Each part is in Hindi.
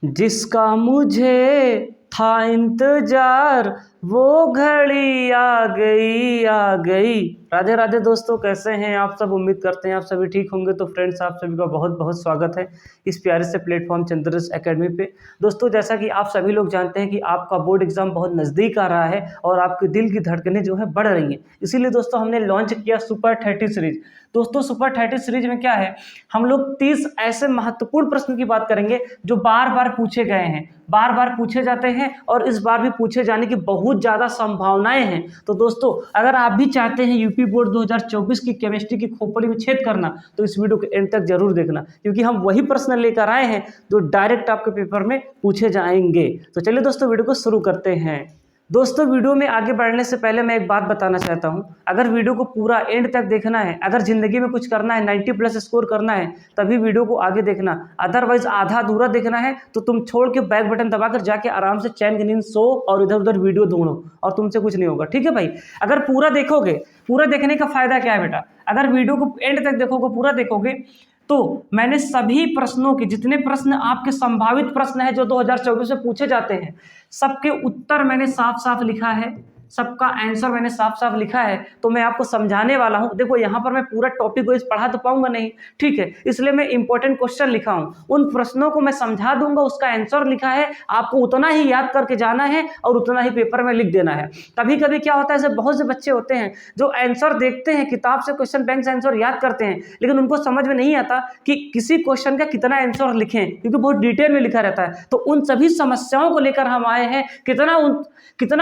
जिसका मुझे था इंतजार वो घड़ी आ गई आ गई। राधे राधे दोस्तों, कैसे हैं आप सब? उम्मीद करते हैं आप सभी ठीक होंगे। तो फ्रेंड्स, आप सभी का बहुत बहुत स्वागत है इस प्यारे से प्लेटफॉर्म चंद्रस एकेडमी पे। दोस्तों, जैसा कि आप सभी लोग जानते हैं कि आपका बोर्ड एग्जाम बहुत नज़दीक आ रहा है और आपके दिल की धड़कनें जो है बढ़ रही हैं। इसीलिए दोस्तों हमने लॉन्च किया सुपर 30 सीरीज। दोस्तों, सुपर 30 सीरीज में क्या है, हम लोग 30 ऐसे महत्वपूर्ण प्रश्न की बात करेंगे जो बार बार पूछे गए हैं, बार बार पूछे जाते हैं और इस बार भी पूछे जाने की बहुत ज़्यादा संभावनाएं हैं। तो दोस्तों, अगर आप भी चाहते हैं यूपी बोर्ड 2024 की केमिस्ट्री की खोपड़ी में छेद करना, तो इस वीडियो के एंड तक जरूर देखना, क्योंकि हम वही प्रश्न लेकर आए हैं जो डायरेक्ट आपके पेपर में पूछे जाएंगे। तो चलिए दोस्तों, वीडियो को शुरू करते हैं। दोस्तों, वीडियो में आगे बढ़ने से पहले मैं एक बात बताना चाहता हूं, अगर वीडियो को पूरा एंड तक देखना है, अगर जिंदगी में कुछ करना है, 90+ स्कोर करना है, तभी वीडियो को आगे देखना। अदरवाइज आधा अधूरा देखना है तो तुम छोड़ के बैक बटन दबाकर जाके आराम से चैन की नींद सो और इधर उधर वीडियो ढूंढो और तुमसे कुछ नहीं होगा। ठीक है भाई? अगर पूरा देखोगे, पूरा देखने का फायदा क्या है बेटा, अगर वीडियो को एंड तक देखोगे, पूरा देखोगे, तो मैंने सभी प्रश्नों के, जितने प्रश्न आपके संभावित प्रश्न है जो 2024 में पूछे जाते हैं, सबके उत्तर मैंने साफ साफ लिखा है, सबका आंसर मैंने साफ साफ लिखा है। तो मैं आपको समझाने वाला हूं। देखो, यहाँ पर मैं पूरा टॉपिक वाइज पढ़ा तो पाऊंगा नहीं, ठीक है, इसलिए मैं इंपॉर्टेंट क्वेश्चन लिखा हूं, उन प्रश्नों को मैं समझा दूंगा, उसका आंसर लिखा है, आपको उतना ही याद करके जाना है और उतना ही पेपर में लिख देना है। कभी कभी क्या होता है, ऐसे बहुत से बच्चे होते हैं जो आंसर देखते हैं, किताब से क्वेश्चन बैंक से आंसर याद करते हैं, लेकिन उनको समझ में नहीं आता कि किसी क्वेश्चन का कितना आंसर लिखें, क्योंकि बहुत डिटेल में लिखा रहता है। तो उन सभी समस्याओं को लेकर हम आए हैं, कितना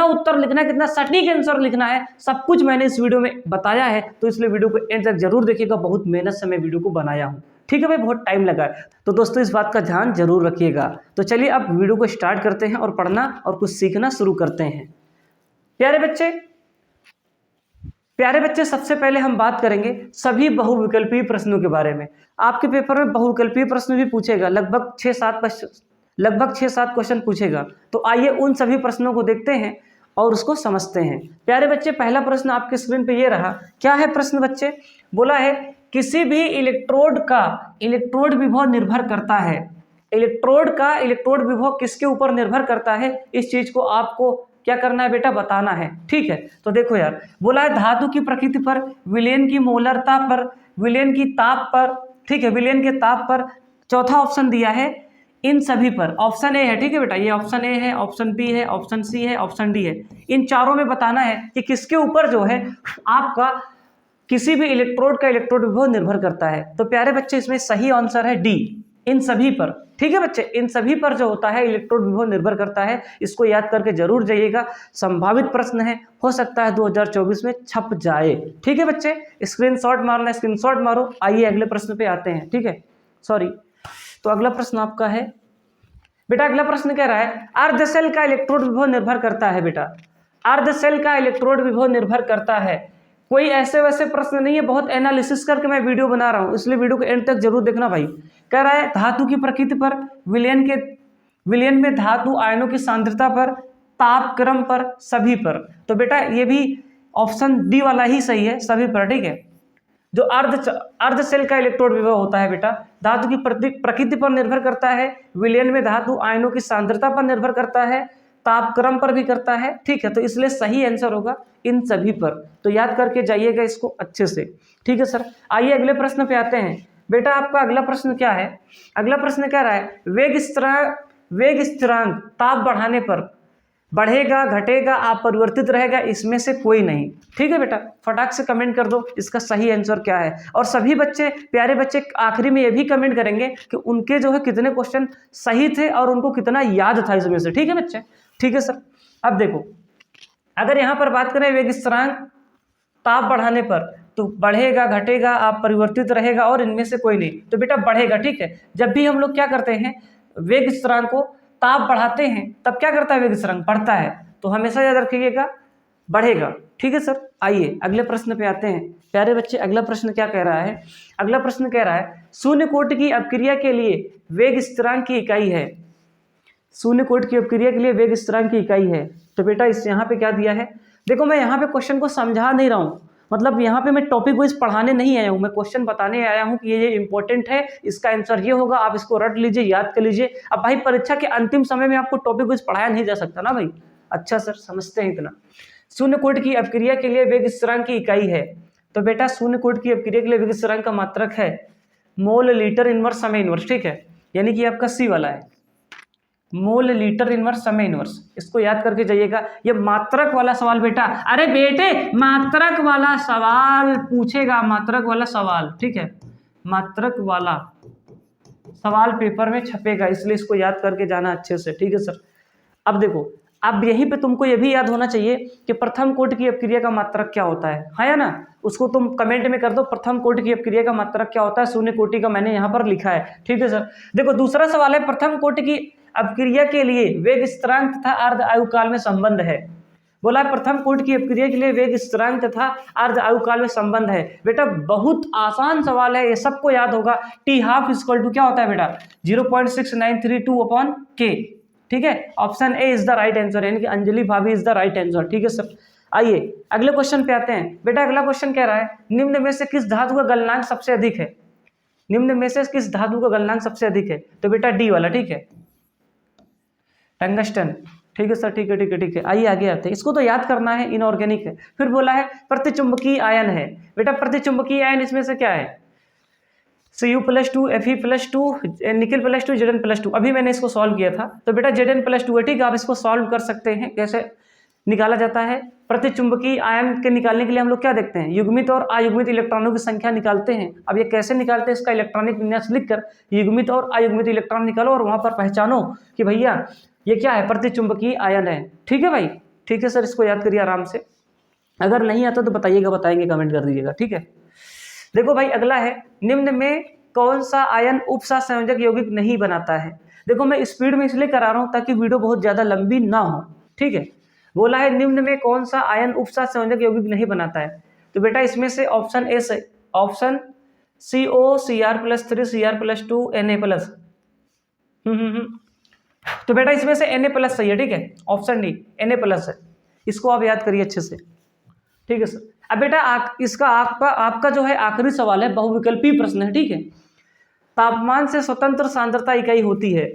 उत्तर लिखना है, कितना सटीक आंसर लिखना है, सब कुछ मैंने इस वीडियो में बताया है। तो इसलिए वीडियो को एंड तक जरूर देखिएगा, बहुत मेहनत से मैं वीडियो को बनाया हूं। ठीक है भाई, बहुत टाइम लगा है, तो दोस्तों इस बात का ध्यान जरूर रखिएगा। तो चलिए अब वीडियो को स्टार्ट करते हैं और पढ़ना और कुछ सीखना शुरू करते हैं। प्यारे बच्चे, सबसे पहले हम बात करेंगे सभी बहुविकल्पीय प्रश्नों के बारे में। आपके पेपर में बहुविकल्पीय प्रश्न भी पूछेगा, लगभग 6-7 क्वेश्चन पूछेगा। तो आइए उन सभी प्रश्नों को देखते हैं और उसको समझते हैं। प्यारे बच्चे, पहला प्रश्न आपके स्क्रीन पे ये रहा। क्या है प्रश्न बच्चे? बोला है किसी भी इलेक्ट्रोड का इलेक्ट्रोड विभव निर्भर करता है। इलेक्ट्रोड विभव किसके ऊपर निर्भर करता है, इस चीज को आपको क्या करना है बेटा, बताना है। ठीक है, तो देखो यार, बोला है धातु की प्रकृति पर, विलयन की मोलरता पर, विलयन की ताप पर, ठीक है, विलयन के ताप पर, चौथा ऑप्शन दिया है इन सभी पर। ऑप्शन ए है, ठीक है बेटा, ये ऑप्शन ए है, ऑप्शन बी है, ऑप्शन सी है, ऑप्शन डी है। इन चारों में बताना है कि किसके ऊपर जो है आपका किसी भी इलेक्ट्रोड का इलेक्ट्रोड विभव निर्भर करता है। तो प्यारे बच्चे, इसमें सही आंसर है डी, इन सभी पर। ठीक है बच्चे, इन सभी पर जो होता है इलेक्ट्रोड विभव निर्भर करता है। इसको याद करके जरूर जाइएगा, संभावित प्रश्न है, हो सकता है 2024 में छप जाए। ठीक है बच्चे, स्क्रीनशॉट मारना, स्क्रीनशॉट मारो। आइए अगले प्रश्न पे आते हैं। ठीक है, सॉरी। तो अगला प्रश्न आपका है बेटा, अगला प्रश्न कह रहा है अर्ध सेल का इलेक्ट्रोड विभव निर्भर करता है। बेटा, अर्ध सेल का इलेक्ट्रोड विभव निर्भर करता है। कोई ऐसे वैसे प्रश्न नहीं है, बहुत एनालिसिस करके मैं वीडियो बना रहा हूं, इसलिए वीडियो को एंड तक जरूर देखना भाई। कह रहा है धातु की प्रकृति पर, विलयन में धातु आयनों की सांद्रता पर, ताप क्रम पर, सभी पर। तो बेटा ये भी ऑप्शन डी वाला ही सही है, सभी पर। ठीक है, जो अर्ध सेल का इलेक्ट्रोड विभव होता है बेटा, धातु की प्रकृति पर निर्भर करता है, विलयन में धातु आयनों की सांद्रता पर निर्भर करता है, तापक्रम पर भी करता है। ठीक है, तो इसलिए सही आंसर होगा इन सभी पर। तो याद करके जाइएगा इसको अच्छे से। ठीक है सर, आइए अगले प्रश्न पे आते हैं। बेटा आपका अगला प्रश्न क्या है? अगला प्रश्न कह रहा है वेग स्थिरांक ताप बढ़ाने पर बढ़ेगा, घटेगा, अपरिवर्तित रहेगा, इसमें से कोई नहीं। ठीक है बेटा, फटाक से कमेंट कर दो इसका सही आंसर क्या है। और सभी बच्चे, प्यारे बच्चे, आखिरी में ये भी कमेंट करेंगे कि उनके जो है कितने क्वेश्चन सही थे और उनको कितना याद था इसमें से। ठीक है बच्चे? ठीक है सर। अब देखो, अगर यहाँ पर बात करें वेग स्थिरांक ताप बढ़ाने पर, तो बढ़ेगा, घटेगा, अपरिवर्तित रहेगा और इनमें से कोई नहीं। तो बेटा बढ़ेगा। ठीक है, जब भी हम लोग क्या करते हैं, वेग स्थिरांक को ताप बढ़ाते हैं, तब क्या करता है, वेग स्थिरांक बढ़ता है। तो हमेशा याद रखिएगा, बढ़ेगा। ठीक है सर, आइए अगले प्रश्न पे आते हैं। प्यारे बच्चे, अगला प्रश्न क्या कह रहा है? अगला प्रश्न कह रहा है शून्य कोटि की अपक्रिया के लिए वेग स्थिरांक की इकाई है। शून्य कोटि की अपक्रिया के लिए वेग स्थिरांक की इकाई है। तो बेटा इस यहाँ पे क्या दिया है, देखो मैं यहाँ पे क्वेश्चन को समझा नहीं रहा हूँ, मतलब यहाँ पे मैं टॉपिक वाइज पढ़ाने नहीं आया हूँ, मैं क्वेश्चन बताने आया हूँ कि ये इंपॉर्टेंट है, इसका आंसर ये होगा, आप इसको रट लीजिए, याद कर लीजिए। अब भाई परीक्षा के अंतिम समय में आपको टॉपिक वाइज पढ़ाया नहीं जा सकता ना भाई। अच्छा सर, समझते हैं इतना। शून्य कोटि की अपक्रिया के लिए वेग स्थिरांक की इकाई है। तो बेटा शून्य कोटि की अपक्रिया के लिए वेग स्थिरांक का मात्रक है मोल लीटर इनवर्स समय इनवर्स, ठीक है, यानी कि आपका सी वाला है, मोल लीटर इनवर्स समय इनवर्स। इसको याद करके जाइएगा, ये मात्रक वाला सवाल बेटा, अरे बेटे मात्रक वाला सवाल पूछेगा, मात्रक वाला सवाल, ठीक है, मात्रक वाला सवाल पेपर में छपेगा, इसलिए इसको याद करके जाना अच्छे से, ठीक है सर। अब देखो, अब यहीं पे तुमको ये भी याद होना चाहिए कि प्रथम कोटि की अपक्रिया का मात्रक क्या होता है या ना, उसको तुम कमेंट में कर दो, प्रथम कोटि की अपक्रिया का मात्रक क्या होता है, शून्य कोटि का मैंने यहाँ पर लिखा है, ठीक है सर। देखो दूसरा सवाल है, प्रथम कोटि की अपक्रिया के लिए वेग स्थिरांक तथा अर्ध आयुकाल में संबंध है। बोला है प्रथम कोटि की अपक्रिया के लिए वेग स्थिरांक तथा अर्ध आयुकाल में संबंध है। बेटा बहुत आसान सवाल है, ये सबको याद होगा। टी हाफ इक्वल टू क्या होता है बेटा, 0.6932 अपॉन के, ठीक है, option A is the right answer, यानी कि अंजलि भाभी इज द राइट आंसर, ठीक है सर। आइए अगले क्वेश्चन पे आते हैं। बेटा अगला क्वेश्चन कह रहा है, निम्न में से किस धातु का गलनांक सबसे अधिक है, निम्न में से किस धातु का गलनांक सबसे अधिक है, तो बेटा डी वाला, ठीक है, टंगस्टन, ठीक है सर, ठीक है ठीक है ठीक है। आइए आगे आते हैं, इसको तो याद करना है, इनऑर्गेनिक है। फिर बोला है प्रतिचुंबकीय आयन है। बेटा प्रतिचुंबकीय आयन इसमें से क्या है, Cu+2, Fe+2, निकल+2, Zn+2। अभी मैंने इसको सॉल्व किया था, तो बेटा Zn+2 है, ठीक है, आप इसको सॉल्व कर सकते हैं। कैसे निकाला जाता है, प्रतिचुंबकीय आयन के निकालने के लिए हम लोग क्या देखते हैं, युग्मित और अयुग्मित इलेक्ट्रॉनों की संख्या निकालते हैं। अब ये कैसे निकालते हैं, इसका इलेक्ट्रॉनिक विन्यास लिखकर युग्मित और अयुग्मित इलेक्ट्रॉन निकालो और वहां पर पहचानो कि भैया ये क्या है, प्रतिचुंबकीय आयन है, ठीक है भाई, ठीक है सर, इसको याद करिए आराम से। अगर नहीं आता तो बताइएगा, बताएंगे, कमेंट कर दीजिएगा, ठीक है। देखो भाई अगला है, निम्न में कौन सा आयन उपसहसंयोजक यौगिक नहीं बनाता है। देखो मैं स्पीड में इसलिए करा रहा हूं ताकि वीडियो बहुत ज्यादा लंबी ना हो, ठीक है। बोला है निम्न में कौन सा आयन उपसहसंयोजक यौगिक नहीं बनाता है, तो बेटा इसमें से ऑप्शन ए से, ऑप्शन COCr+3 Cr+2 Na+, तो बेटा इसमें से Na+ सही है, ठीक है, ऑप्शन डी Na+ है, इसको आप याद करिए अच्छे से, ठीक है सर। अब बेटा इसका आपका जो है आखिरी सवाल है, बहुविकल्पीय प्रश्न है, ठीक है। तापमान से स्वतंत्र सांद्रता इकाई होती है,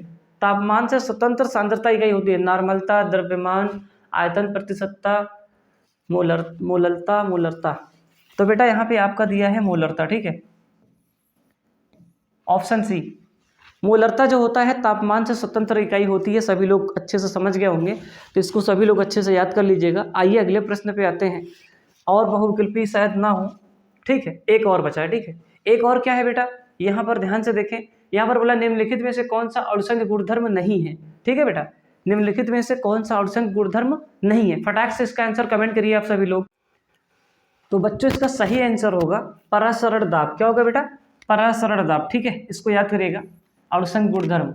तापमान से स्वतंत्र सांद्रता इकाई होती है, नॉर्मलता, द्रव्यमान, आयतन प्रतिशतता, मोलरता। तो बेटा यहाँ पे आपका दिया है मोलरता, ठीक है, ऑप्शन सी। मोलरता जो होता है तापमान से स्वतंत्र इकाई होती है, सभी लोग अच्छे से समझ गए होंगे, तो इसको सभी लोग अच्छे से याद कर लीजिएगा। आइए अगले प्रश्न पे आते हैं, और बहुविकल्पी शायद ना हो, ठीक है, एक और बचा है, ठीक है। एक और क्या है बेटा, यहाँ पर ध्यान से देखें, यहाँ पर बोला निम्नलिखित में से कौन सा अणुसंघ गुणधर्म नहीं है, ठीक है बेटा, निम्नलिखित में से कौन सा अणुसंघ गुणधर्म नहीं है। फटाक से इसका आंसर कमेंट करिए आप सभी लोग। तो बच्चों इसका सही आंसर होगा परासरण दाब। क्या होगा बेटा, परासरण दाब, ठीक है, इसको याद करिएगा। अणुसंघ गुणधर्म,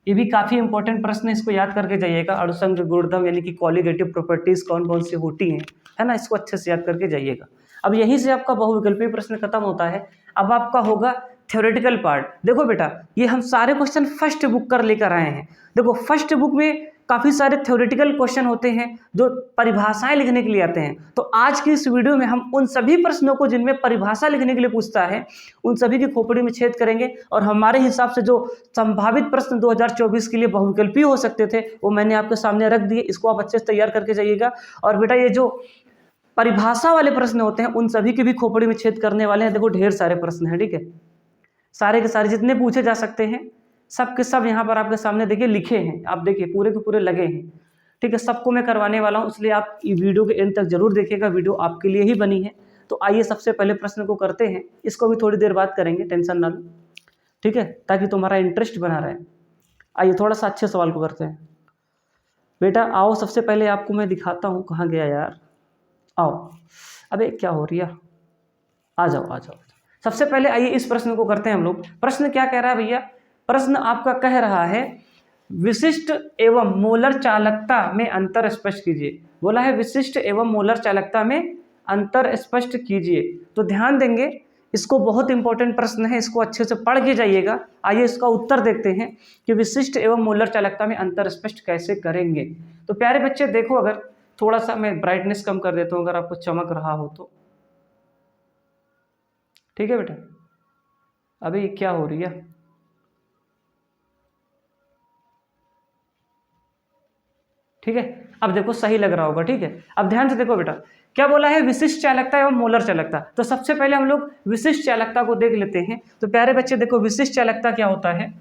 ये भी काफी इंपॉर्टेंट प्रश्न है, इसको याद करके जाइएगा। अणुसंघ गुणधर्म यानी कि कॉलिगेटिव प्रॉपर्टीज कौन कौन सी होती हैं, है ना, इसको अच्छे से याद करके जाइएगा। अब यहीं से आपका बहुविकल्पीय प्रश्न खत्म होता है। अब आपका होगा थ्योरेटिकल पार्ट। देखो बेटा ये हम सारे क्वेश्चन फर्स्ट बुक कर लेकर आए हैं। देखो फर्स्ट बुक में काफ़ी सारे थ्योरेटिकल क्वेश्चन होते हैं जो परिभाषाएं लिखने के लिए आते हैं। तो आज की इस वीडियो में हम उन सभी प्रश्नों को जिनमें परिभाषा लिखने के लिए पूछता है, उन सभी की खोपड़ी में छेद करेंगे और हमारे हिसाब से जो संभावित प्रश्न 2024 के लिए बहुविकल्पीय हो सकते थे वो मैंने आपके सामने रख दिए। इसको आप अच्छे से तैयार करके जाइएगा। और बेटा ये जो परिभाषा वाले प्रश्न होते हैं उन सभी की भी खोपड़ी में छेद करने वाले हैं। देखो ढेर सारे प्रश्न हैं, ठीक है, सारे के सारे जितने पूछे जा सकते हैं सब के सब यहाँ पर आपके सामने देखिए लिखे हैं। आप देखिए पूरे के पूरे लगे हैं, ठीक है, सबको मैं करवाने वाला हूँ, इसलिए आप वीडियो के एंड तक जरूर देखिएगा। वीडियो आपके लिए ही बनी है। तो आइए सबसे पहले प्रश्न को करते हैं, इसको भी थोड़ी देर बाद करेंगे, टेंशन ना लो, ठीक है, ताकि तुम्हारा इंटरेस्ट बना रहे। आइए थोड़ा सा अच्छे सवाल को करते हैं। बेटा आओ, सबसे पहले आपको मैं दिखाता हूँ, कहाँ गया यार, आओ, अबे क्या हो रही है, आ जाओ आ जाओ। सबसे पहले आइए इस प्रश्न को करते हैं हम लोग। प्रश्न क्या कह रहा है भैया, प्रश्न आपका कह रहा है विशिष्ट एवं मोलर चालकता में अंतर स्पष्ट कीजिए। बोला है विशिष्ट एवं मोलर चालकता में अंतर स्पष्ट कीजिए। तो ध्यान देंगे, इसको बहुत इंपॉर्टेंट प्रश्न है, इसको अच्छे से पढ़ के जाइएगा। आइए इसका उत्तर देखते हैं कि विशिष्ट एवं मोलर चालकता में अंतर स्पष्ट कैसे करेंगे। तो प्यारे बच्चे देखो, अगर थोड़ा सा मैं ब्राइटनेस कम कर देता हूँ, अगर आपको चमक रहा हो तो ठीक है बेटा, अभी क्या हो रही है, ठीक है। अब देखो सही लग रहा होगा, ठीक है। अब ध्यान से देखो बेटा, क्या बोला है, विशिष्ट चालकता एवं मोलर चालकता। तो सबसे पहले हम लोग विशिष्ट चालकता को देख लेते हैं। तो प्यारे बच्चे देखो, विशिष्ट चालकता क्या होता है,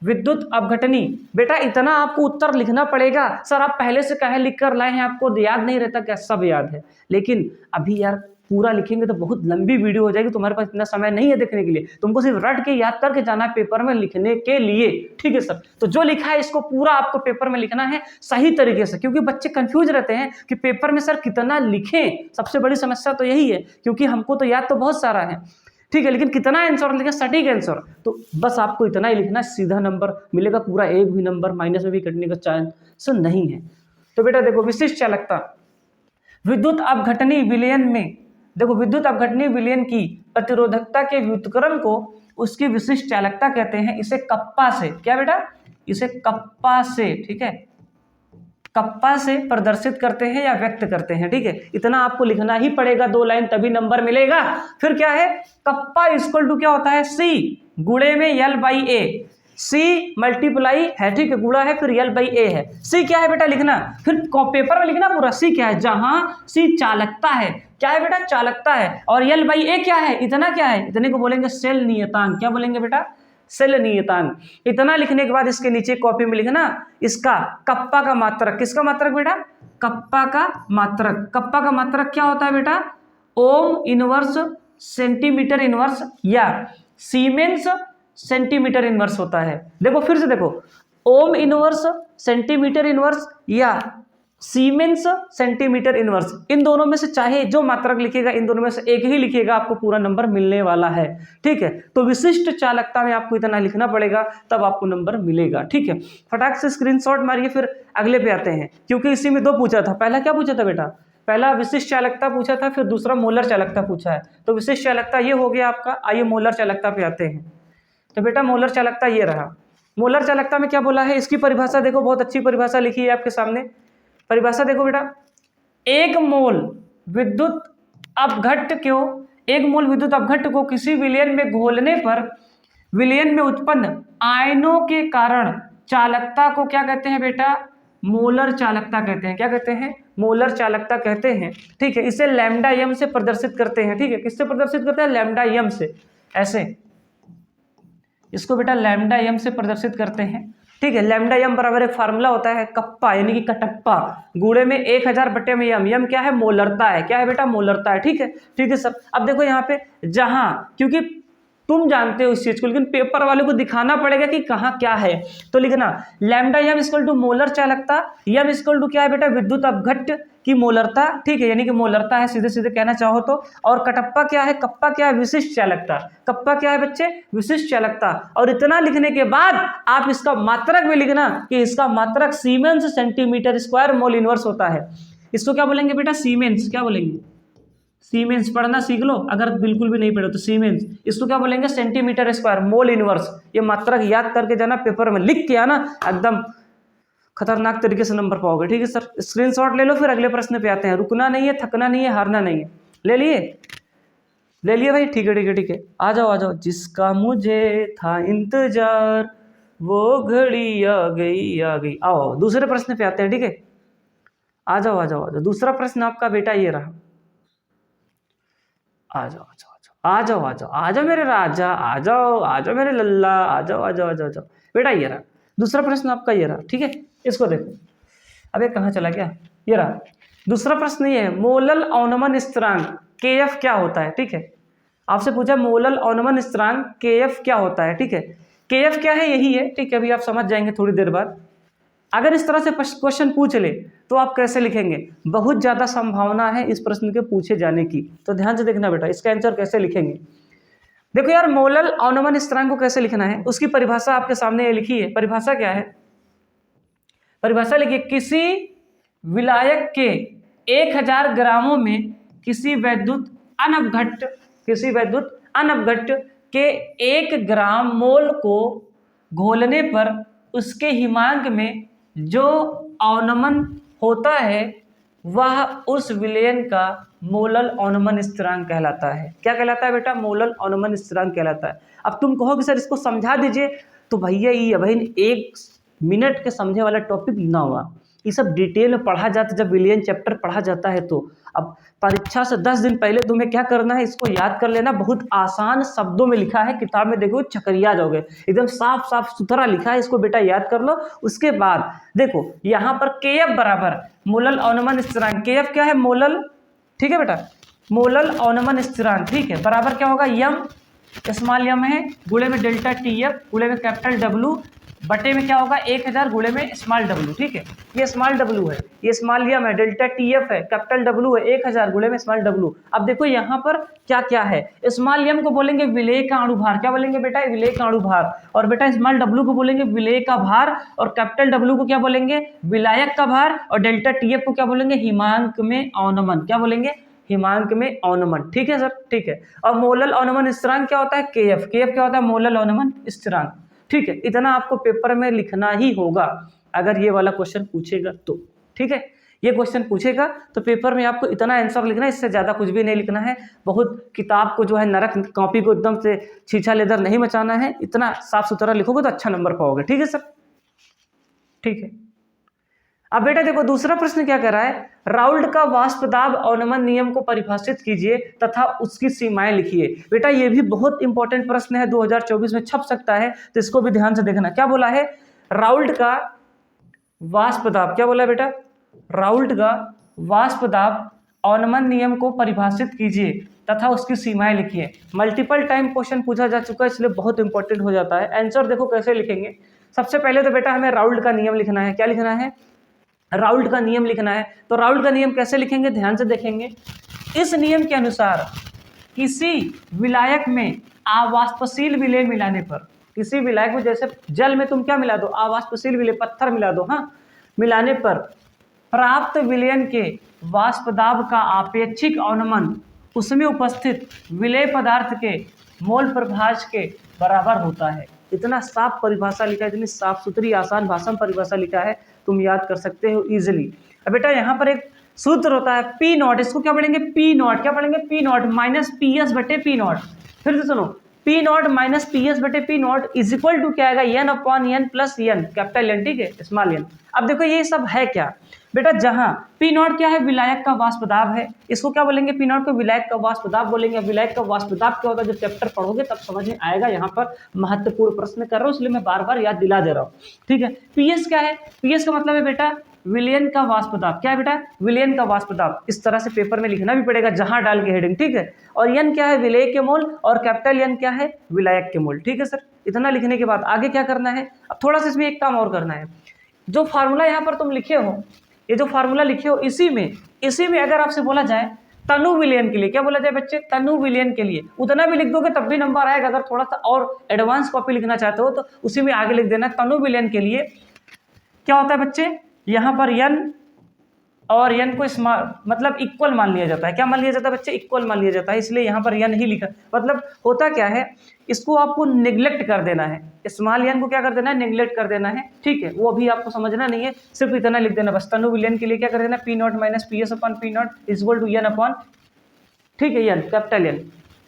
विद्युत अपघटनी। बेटा इतना आपको उत्तर लिखना पड़ेगा, सर आप पहले से कहे लिख कर लाए हैं, आपको याद नहीं रहता क्या? सब याद है, लेकिन अभी यार पूरा लिखेंगे तो बहुत लंबी वीडियो हो जाएगी, तुम्हारे पास इतना समय नहीं है देखने के लिए, तुमको सिर्फ रट के याद करके जाना है पेपर में लिखने के लिए, ठीक है सर। तो जो लिखा है इसको पूरा आपको पेपर में लिखना है सही तरीके से, क्योंकि बच्चे कंफ्यूज रहते हैं कि पेपर में सर कितना लिखें। सबसे बड़ी समस्या तो यही है, क्योंकि हमको तो याद तो बहुत सारा है, ठीक है, लेकिन कितना आंसर लिखा, सटीक आंसर। तो बस आपको इतना ही लिखना, सीधा नंबर मिलेगा, पूरा एक भी नंबर माइनस में भी कटने का चांस नहीं है। तो बेटा देखो, विशिष्ट चालकता, विद्युत अपघटनी विलयन में, देखो विद्युत अपघटनी विलयन की प्रतिरोधकता के व्युत्क्रम को उसकी विशिष्ट चालकता कहते हैं। इसे कप्पा से, क्या बेटा, इसे कप्पा से, ठीक है, कप्पा से प्रदर्शित करते हैं या व्यक्त करते हैं, ठीक है। इतना आपको लिखना ही पड़ेगा, 2 लाइन, तभी नंबर मिलेगा। फिर क्या है, कप्पा इक्वल टू क्या होता है, सी गुणे में L by A, C multiply है, ठीक है, गुणा है, फिर एल बाई ए है। सी क्या है बेटा लिखना, फिर पेपर में लिखना पूरा, सी क्या है, जहां सी चालकता है, क्या है बेटा, चालकता है, और एल बाई ए क्या है, इतना क्या है, इतने को बोलेंगे सेल नियतांक। क्या बोलेंगे बेटा, सेल नियतांक। इतना लिखने के बाद इसके नीचे कॉपी में लिखना इसका कप्पा का मात्रक। किसका मात्रक बेटा, कप्पा का मात्रक। कप्पा का मात्रक क्या होता है बेटा, ओम इनवर्स सेंटीमीटर इनवर्स या सीमेंस सेंटीमीटर इनवर्स होता है। देखो फिर से देखो, ओम इनवर्स सेंटीमीटर इनवर्स या सीमेंस सेंटीमीटर इनवर्स, इन दोनों में से चाहे जो मात्रक लिखेगा, इन दोनों में से एक ही लिखेगा, आपको पूरा नंबर मिलने वाला है, ठीक है। तो विशिष्ट चालकता में आपको इतना लिखना पड़ेगा, तब आपको नंबर मिलेगा, ठीक है। फटाक से स्क्रीनशॉट मारिए, फिर अगले पे आते हैं, क्योंकि इसी में 2 पूछा था। पहला क्या पूछा था बेटा, पहला विशिष्ट चालकता पूछा था, फिर दूसरा मोलर चालकता पूछा है। तो विशिष्ट चालकता ये हो गया आपका। आइए मोलर चालकता पे आते हैं। तो बेटा मोलर चालकता ये रहा। मोलर चालकता में क्या बोला है, इसकी परिभाषा देखो, बहुत अच्छी परिभाषा लिखी है आपके सामने। परिभाषा देखो बेटा, एक मोल विद्युत अपघट्ट को किसी विलयन में घोलने पर विलयन में उत्पन्न आयनों के कारण चालकता को क्या कहते हैं बेटा, मोलर चालकता कहते हैं। क्या कहते हैं, मोलर चालकता कहते हैं, ठीक है। इसे लैम्डा एम से प्रदर्शित करते हैं, ठीक है। किससे प्रदर्शित करते हैं, लैम्डा एम से, ऐसे इसको बेटा लैम्डा एम से प्रदर्शित करते हैं, ठीक है। लैम्डा एम बराबर एक फार्मूला होता है, कप्पा यानी कि कटप्पा गुणे में 1000 बटे में एम। एम क्या है, मोलरता है। क्या है बेटा, मोलरता है, ठीक है, ठीक है सर। अब देखो यहाँ पे जहां, क्योंकि तुम जानते हो इस चीज को, लेकिन पेपर वाले को दिखाना पड़ेगा कि कहाँ क्या है। तो लिखना lambda M equal to molar चालकता, एम इक्वल टू क्या है बेटा, विद्युत अपघट्ट की मोलरता, ठीक है, यानी कि मोलरता है सीधे सीधे कहना चाहो तो। और कटप्पा क्या है, कप्पा क्या है, विशिष्ट चालकता। कप्पा क्या है बच्चे, विशिष्ट चालकता। और इतना लिखने के बाद आप इसका मात्रक भी लिखना कि इसका मात्रक siemens centimetre square mole inverse होता है। इसको क्या बोलेंगे बेटा, सीमेंस। क्या बोलेंगे, सीमेंस। पढ़ना सीख लो, अगर बिल्कुल भी नहीं पढ़ो तो सीमेंस। इसको क्या बोलेंगे, सेंटीमीटर स्क्वायर मोल इनवर्स। ये मात्रक याद करके जाना, पेपर में लिख के आना, एकदम खतरनाक तरीके से नंबर पाओगे, ठीक है सर। स्क्रीनशॉट ले लो, फिर अगले प्रश्न पे आते हैं। रुकना नहीं है, थकना नहीं है, हारना नहीं है। ले लिए, ले लिए भाई, ठीक है ठीक है ठीक है। आ जाओ आ जाओ। जिसका मुझे था इंतजार वो घड़ी आ गई। आओ दूसरे प्रश्न पे आते हैं, ठीक है। आ जाओ आ जाओ आ जाओ। दूसरा प्रश्न आपका बेटा ये रहा। आ जाओ आ जाओ आ जाओ आ जाओ आ जाओ मेरे राजा, आ जाओ मेरे लल्ला, आ जाओ आ जाओ आ जाओ आ जाओ। बेटा ये रहा दूसरा प्रश्न आपका, ये रहा, ठीक है। इसको देखो, अबे कहाँ चला गया, ये रहा दूसरा प्रश्न। ये है मोलल अवनमन स्थिरांक KF क्या होता है, ठीक है। आपसे पूछा मोलल अवनमन स्थिरांक KF क्या होता है, ठीक है। KF क्या है, यही है, ठीक है। अभी आप समझ जाएंगे थोड़ी देर बाद। अगर इस तरह से क्वेश्चन पूछ ले तो आप कैसे लिखेंगे, बहुत ज्यादा संभावना है इस प्रश्न के पूछे जाने की। तो ध्यान से देखना बेटा, इसका आंसर कैसे लिखेंगे। देखो यार, मोलल अवनमन स्थिरांक को कैसे लिखना है, उसकी परिभाषा आपके सामने ये लिखी है। परिभाषा क्या है, परिभाषा लिखिए, किसी विलायक के 1000 ग्रामों में किसी वैद्युत अनवघट्ट के 1 ग्राम मोल को घोलने पर उसके हिमांक में जो अवनमन होता है वह उस विलयन का मोलल ऑनमन स्थिरांक कहलाता है। क्या कहलाता है बेटा? मोलल ऑनमन स्थिरांक कहलाता है। अब तुम कहोगे सर इसको समझा दीजिए, तो भैया ये भाई 1 मिनट के समझे वाला टॉपिक ना हुआ, ये सब डिटेल में पढ़ा जाता है जब विलियन चैप्टर पढ़ा जाता है। तो अब परीक्षा से 10 दिन पहले तुम्हें क्या करना है, इसको याद कर लेना। बहुत आसान शब्दों में लिखा है, किताब में देखो चकरिया जाओगे, एकदम साफ साफ सुथरा लिखा है, इसको बेटा याद कर लो। उसके बाद देखो यहाँ पर KF बराबर मोलल ऑनमन स्थिरांक, KF क्या है? मोलल, ठीक है बेटा, मोलल ऑनमन स्थिरांक, ठीक है, बराबर क्या होगा? यम, स्मॉल यम है, गुणे में डेल्टा TF, गुणे में कैपिटल W, बटे में क्या होगा? 1000 गुणे में स्मॉल W, ठीक है, ये स्मॉल W है, ये स्मॉल यम है, डेल्टा TF है, कैपिटल W है, 1000 गुणे में स्मॉल W। अब देखो यहाँ पर क्या क्या है, स्मॉल यम को बोलेंगे विलेय का अणुभार, क्या बोलेंगे बेटा? विलेय का अणुभार। और बेटा स्मॉल W को बोलेंगे विलेय का भार, और कैपिटल W को क्या बोलेंगे? विलायक का भार, और डेल्टा TF को क्या बोलेंगे? हिमांक में अवनमन, क्या बोलेंगे? हिमांक में अवनमन, ठीक है सर, ठीक है। और मोलल अवनमन स्थिरांक क्या होता है? KF, KF क्या होता है? मोलल अवनमन स्थिरांक, ठीक है। इतना आपको पेपर में लिखना ही होगा अगर ये वाला क्वेश्चन पूछेगा तो, ठीक है। ये क्वेश्चन पूछेगा तो पेपर में आपको इतना आंसर लिखना है, इससे ज़्यादा कुछ भी नहीं लिखना है। बहुत किताब को जो है नरक कॉपी को एकदम से छीछा लेदर नहीं मचाना है, इतना साफ सुथरा लिखोगे तो अच्छा नंबर पाओगे, ठीक है सर, ठीक है। अब बेटा देखो दूसरा प्रश्न क्या कह रहा है, राउल्ट का वाष्प दाब अवनमन नियम को परिभाषित कीजिए तथा उसकी सीमाएं लिखिए। बेटा ये भी बहुत इंपॉर्टेंट प्रश्न है, 2024 में छप सकता है, तो इसको भी ध्यान से देखना। क्या बोला है? राउल्ट का वाष्प दाब, क्या बोला बेटा? राउल्ट का वाष्प दाब अवनमन नियम को परिभाषित कीजिए तथा उसकी सीमाएं लिखिए। मल्टीपल टाइम क्वेश्चन पूछा जा चुका है, इसलिए बहुत इंपॉर्टेंट हो जाता है। आंसर देखो कैसे लिखेंगे। सबसे पहले तो बेटा हमें राउल्ट का नियम लिखना है। क्या लिखना है? राउल्ट का नियम लिखना है। तो राउल्ट का नियम कैसे लिखेंगे, ध्यान से देखेंगे। इस नियम के अनुसार किसी विलायक में अवाष्पशील विलेय मिलाने पर, किसी विलायक में, जैसे जल में तुम क्या मिला दो? अवाष्पशील विलेय, पत्थर मिला दो, हाँ, मिलाने पर प्राप्त विलयन के वाष्प दाब का आपेक्षिक अवनमन उसमें उपस्थित विलेय पदार्थ के मोल प्रभाज के बराबर होता है। इतना साफ परिभाषा लिखा है, इतनी साफ सुथरी आसान भाषा में परिभाषा लिखा है, तुम याद कर सकते हो इजीली। अब बेटा यहाँ पर एक सूत्र होता है P नॉट, इसको क्या पढ़ेंगे? P नॉट, क्या पढ़ेंगे? P नॉट माइनस PS बटे P नॉट। फिर से सुनो, P नॉट माइनस PS बटे P naught is equal to क्या आएगा? N upon N plus N, capital N, ठीक है, स्मॉल n। अब देखो ये सब है क्या बेटा? जहां P नॉट क्या है? विलायक का वाष्प दाब है, इसको क्या बोलेंगे? P नॉट को विलायक का वाष्प दाब बोलेंगे। विलायक का वाष्प दाब क्या होता है? जब चैप्टर पढ़ोगे तब समझ में आएगा। यहाँ पर महत्वपूर्ण प्रश्न कर रहा हूँ, इसलिए मैं बार बार याद दिला दे रहा हूँ, ठीक है। PS क्या है? PS का मतलब है बेटा विलयन का वाष्प दाब। क्या है बेटा? विलयन का वाष्प दाब। इस तरह से पेपर में लिखना भी पड़ेगा, जहां डाल के हेडिंग, ठीक है। और N क्या है? विलेय के मोल, और कैपिटल N क्या है? विलायक के मोल, ठीक है सर। इतना लिखने के बाद आगे क्या करना है? अब थोड़ा सा इसमें एक काम और करना है। जो फार्मूला यहाँ पर तुम लिखे हो, ये जो फार्मूला लिखे हो, इसी में अगर आपसे बोला जाए तनु विलयन के लिए, क्या बोला जाए बच्चे? तनु विलयन के लिए, उतना भी लिख दोगे तब भी नंबर आएगा। अगर थोड़ा सा और एडवांस कॉपी लिखना चाहते हो तो उसी में आगे लिख देना। तनु विलयन के लिए क्या होता है बच्चे? यहाँ पर N और N को मतलब इक्वल मान लिया जाता है। क्या मान लिया जाता है बच्चे? इक्वल मान लिया जाता है, इसलिए यहाँ पर N ही लिखा। मतलब होता क्या है, इसको आपको नेग्लेक्ट कर देना है, स्मॉल n को क्या कर देना है? नेग्लेक्ट कर देना है, ठीक है। वो अभी आपको समझना नहीं है, सिर्फ इतना लिख देना बस। तनु विलयन के लिए क्या कर देना? P naught minus PS upon P naught is equal to N upon, ठीक है, N, कैपिटल N।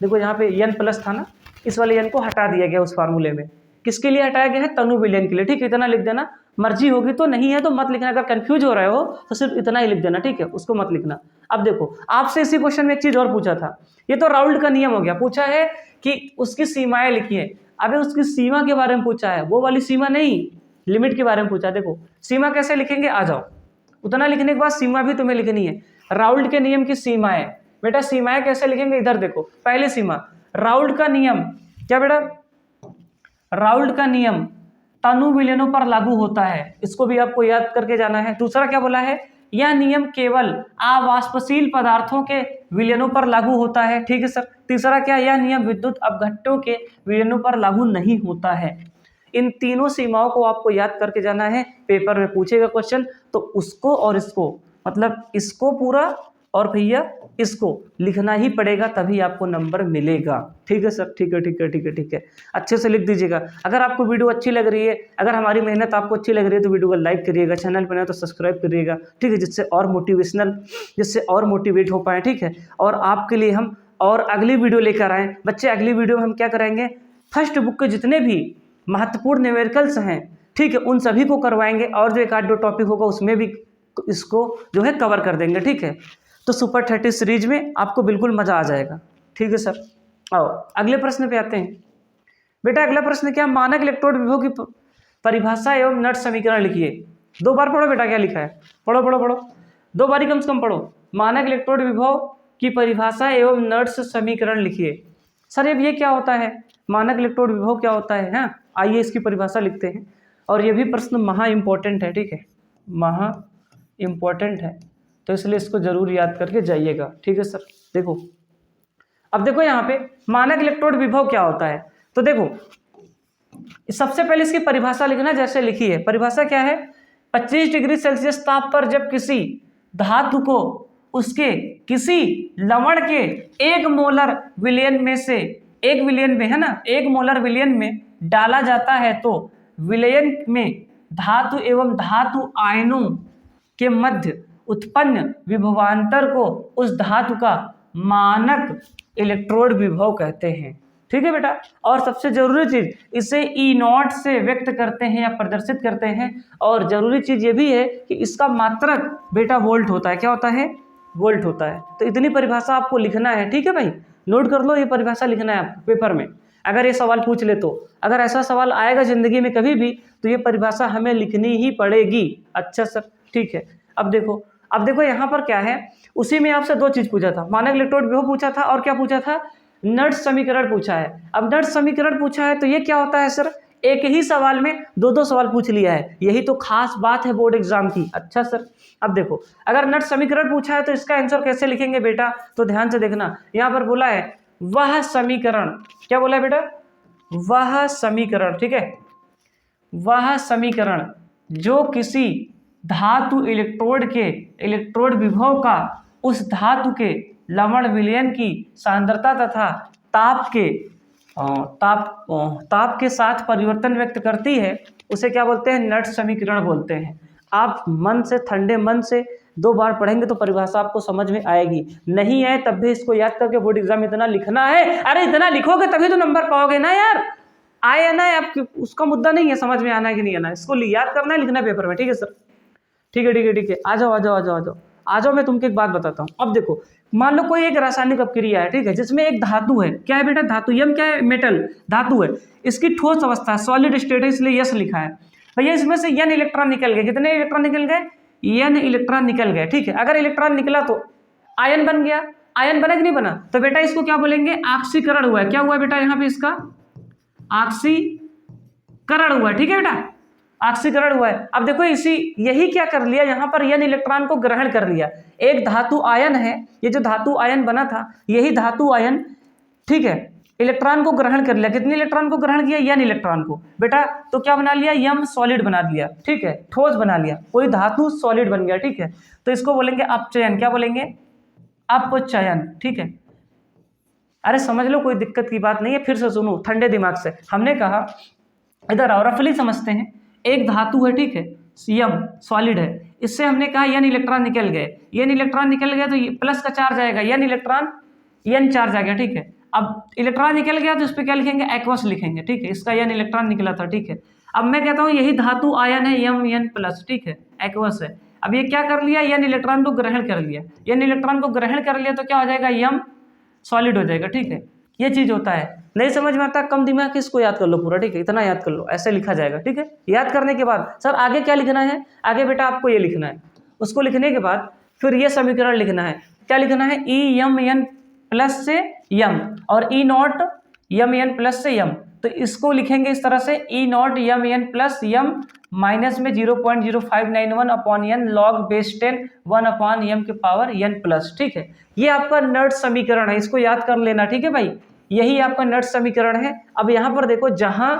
देखो यहाँ पे N प्लस था ना, इस वाले N को हटा दिया गया उस फार्मूले में। किसके लिए हटाया गया है? तनु विलयन के लिए, ठीक है। इतना लिख देना, मर्जी होगी तो, नहीं है तो मत लिखना। अगर कंफ्यूज हो रहे हो तो सिर्फ इतना ही लिख देना, ठीक है, उसको मत लिखना। अब देखो आपसे इसी क्वेश्चन में एक चीज और पूछा था, ये तो राउल्ट का नियम हो गया, पूछा है कि उसकी सीमाएं लिखिए। अबे उसकी सीमा के बारे में पूछा है, वो वाली सीमा नहीं, लिमिट के बारे में पूछा है। देखो सीमा कैसे लिखेंगे, आ जाओ। उतना लिखने के बाद सीमा भी तुम्हें लिखनी है। राउल्ट के नियम की सीमाएं, बेटा सीमाएं कैसे लिखेंगे? इधर देखो, पहले सीमा राउल्ट का नियम, क्या बेटा? राउल्ट का नियम तनु विलयनों पर लागू होता है, इसको भी आपको याद करके जाना है। दूसरा क्या बोला है? यह नियम केवल अवाष्पशील पदार्थों के विलयनों पर लागू होता है, ठीक है सर। तीसरा क्या? यह नियम विद्युत अपघट्टों के विलयनों पर लागू नहीं होता है। इन तीनों सीमाओं को आपको याद करके जाना है, पेपर में पूछेगा क्वेश्चन तो उसको और इसको, मतलब इसको पूरा और भैया इसको लिखना ही पड़ेगा, तभी आपको नंबर मिलेगा। ठीक है सर, ठीक है ठीक है ठीक है ठीक है, अच्छे से लिख दीजिएगा। अगर आपको वीडियो अच्छी लग रही है, अगर हमारी मेहनत आपको अच्छी लग रही है तो वीडियो को लाइक करिएगा, चैनल पर नए तो सब्सक्राइब करिएगा, ठीक है, जिससे और मोटिवेट हो पाए। ठीक है, और आपके लिए हम और अगली वीडियो लेकर आए बच्चे। अगली वीडियो में हम क्या करेंगे, फर्स्ट बुक के जितने भी महत्वपूर्ण न्यूमेरिकल्स हैं, ठीक है, उन सभी को करवाएंगे, और जो एक आध दो टॉपिक होगा उसमें भी इसको जो है कवर कर देंगे। ठीक है, तो सुपर 30 सीरीज में आपको बिल्कुल मजा आ जाएगा। ठीक है सर, आओ अगले प्रश्न पे आते हैं। बेटा अगला प्रश्न क्या, मानक इलेक्ट्रोड विभव की परिभाषा एवं नट समीकरण लिखिए। 2 बार पढ़ो बेटा, क्या लिखा है, पढ़ो पढ़ो पढ़ो, 2 बार ही कम से कम पढ़ो। मानक इलेक्ट्रोड विभव की परिभाषा एवं नट्स समीकरण लिखिए। सर अब ये क्या होता है, मानक इलेक्ट्रोड विभव क्या होता है? हाँ, आइए इसकी परिभाषा लिखते हैं। और ये भी प्रश्न महा इम्पोर्टेंट है, ठीक है, महा इम्पोर्टेंट है, तो इसलिए इसको जरूर याद करके जाइएगा। ठीक है सर, देखो अब देखो यहाँ पे मानक इलेक्ट्रोड विभव क्या होता है, तो देखो सबसे पहले इसकी परिभाषा लिखना, जैसे लिखी है। परिभाषा क्या है, 25 डिग्री सेल्सियस ताप पर जब किसी धातु को उसके किसी लवण के 1 मोलर विलयन में से 1 विलयन में, है ना, 1 मोलर विलयन में डाला जाता है तो विलयन में धातु एवं धातु आयनों के मध्य उत्पन्न विभवांतर को उस धातु का मानक इलेक्ट्रोड विभव कहते हैं। ठीक है बेटा, और सबसे जरूरी चीज, इसे E0 से व्यक्त करते हैं या प्रदर्शित करते हैं। और जरूरी चीज ये भी है कि इसका मात्रक बेटा वोल्ट होता है। क्या होता है? वोल्ट होता है। तो इतनी परिभाषा आपको लिखना है। ठीक है भाई, नोट कर लो, ये परिभाषा लिखना है आपको पेपर में, अगर ये सवाल पूछ ले तो। अगर ऐसा सवाल आएगा जिंदगी में कभी भी, तो ये परिभाषा हमें लिखनी ही पड़ेगी। अच्छा सर, ठीक है। अब देखो यहाँ पर क्या है, उसी में आपसे 2 चीज पूछा था, मानक इलेक्ट्रोड विभव पूछा था और क्या पूछा था, नट समीकरण पूछा है। अब नट समीकरण पूछा है तो ये क्या होता है सर, एक ही सवाल में 2 सवाल पूछ लिया है, यही तो खास बात है बोर्ड एग्जाम की। अच्छा सर, अब देखो अगर नट समीकरण पूछा है तो इसका आंसर कैसे लिखेंगे बेटा, तो ध्यान से देखना, यहाँ पर बोला है वह समीकरण, क्या बोला है बेटा, वह समीकरण, ठीक है, वह समीकरण जो किसी धातु इलेक्ट्रोड के इलेक्ट्रोड विभव का उस धातु के लवण विलयन की सांद्रता तथा ताप के साथ परिवर्तन व्यक्त करती है, उसे क्या बोलते हैं, नट समीकरण बोलते हैं। आप मन से, ठंडे मन से 2 बार पढ़ेंगे तो परिभाषा आपको समझ में आएगी। नहीं आए तब भी इसको याद करके बोर्ड एग्जाम इतना लिखना है। अरे इतना लिखोगे तभी तो नंबर पाओगे ना यार, आए या ना आए आपकी उसका मुद्दा नहीं है, समझ में आना है कि नहीं आना है, इसको याद करना है, लिखना है पेपर में। ठीक है सर, ठीक है ठीक है ठीक है, आ जाओ मैं तुमको एक बात बताता हूँ। अब देखो, मान लो कोई एक रासायनिक अपक्रिया है, ठीक है, जिसमें एक धातु है, क्या है बेटा, धातु, यम क्या है, मेटल, धातु है, इसकी ठोस अवस्था, सॉलिड स्टेट है, इसलिए यस लिखा है। भैया इसमें से n इलेक्ट्रॉन निकल गए, कितने इलेक्ट्रॉन निकल गए, n इलेक्ट्रॉन निकल गए। ठीक है, अगर इलेक्ट्रॉन निकला तो आयन बन गया, आयन बना कि नहीं बना, तो बेटा इसको क्या बोलेंगे, ऑक्सीकरण हुआ है। क्या हुआ बेटा, यहाँ पे इसका ऑक्सीकरण हुआ है। ठीक है बेटा, ऑक्सीकरण हुआ है। अब देखो यही क्या कर लिया, यहाँ पर n इलेक्ट्रॉन को ग्रहण कर लिया। एक धातु आयन है, ये जो धातु आयन बना था, यही धातु आयन, ठीक है, इलेक्ट्रॉन को ग्रहण कर लिया। कितने इलेक्ट्रॉन को ग्रहण किया, n इलेक्ट्रॉन को बेटा, तो क्या बना लिया, यम सॉलिड बना दिया। ठीक है, ठोस बना लिया, कोई धातु सॉलिड बन गया। ठीक है, तो इसको बोलेंगे अपचयन। क्या बोलेंगे, अपचयन। ठीक है, अरे समझ लो, कोई दिक्कत की बात नहीं है, फिर से सुनो ठंडे दिमाग से। हमने कहा इधर आओ, रफली समझते हैं। एक धातु है, ठीक है, यम सॉलिड है, इससे हमने कहा n इलेक्ट्रॉन निकल गए, n इलेक्ट्रॉन निकल गया तो प्लस का चार्ज आएगा, n इलेक्ट्रॉन n चार्ज आ गया। ठीक है, अब इलेक्ट्रॉन निकल गया तो इस पर क्या लिखेंगे, एक्वस लिखेंगे। ठीक है, इसका n इलेक्ट्रॉन निकला था। ठीक है, अब मैं कहता हूँ यही धातु आयन है, यम n प्लस, ठीक है, एक्वस है। अब ये क्या कर लिया, n इलेक्ट्रॉन को ग्रहण कर लिया, n इलेक्ट्रॉन को ग्रहण कर लिया तो क्या हो जाएगा, यम सॉलिड हो जाएगा। ठीक है, ये चीज होता है। नहीं समझ में आता, कम दिमाग, इसको याद कर लो पूरा। ठीक है, इतना याद कर लो, ऐसे लिखा जाएगा। ठीक है, याद करने के बाद सर आगे क्या लिखना है, आगे बेटा आपको ये लिखना है। उसको लिखने के बाद फिर ये समीकरण लिखना है। क्या लिखना है, ई यम एन प्लस से यम और E naught M N plus से यम। तो इसको लिखेंगे इस तरह से, E naught M N plus M minus में 0.0591 upon N log base 10 1 upon M के पावर एन प्लस। ठीक है, ये आपका नट समीकरण है, इसको याद कर लेना। ठीक है भाई, यही आपका नट समीकरण है। अब यहां पर देखो, जहां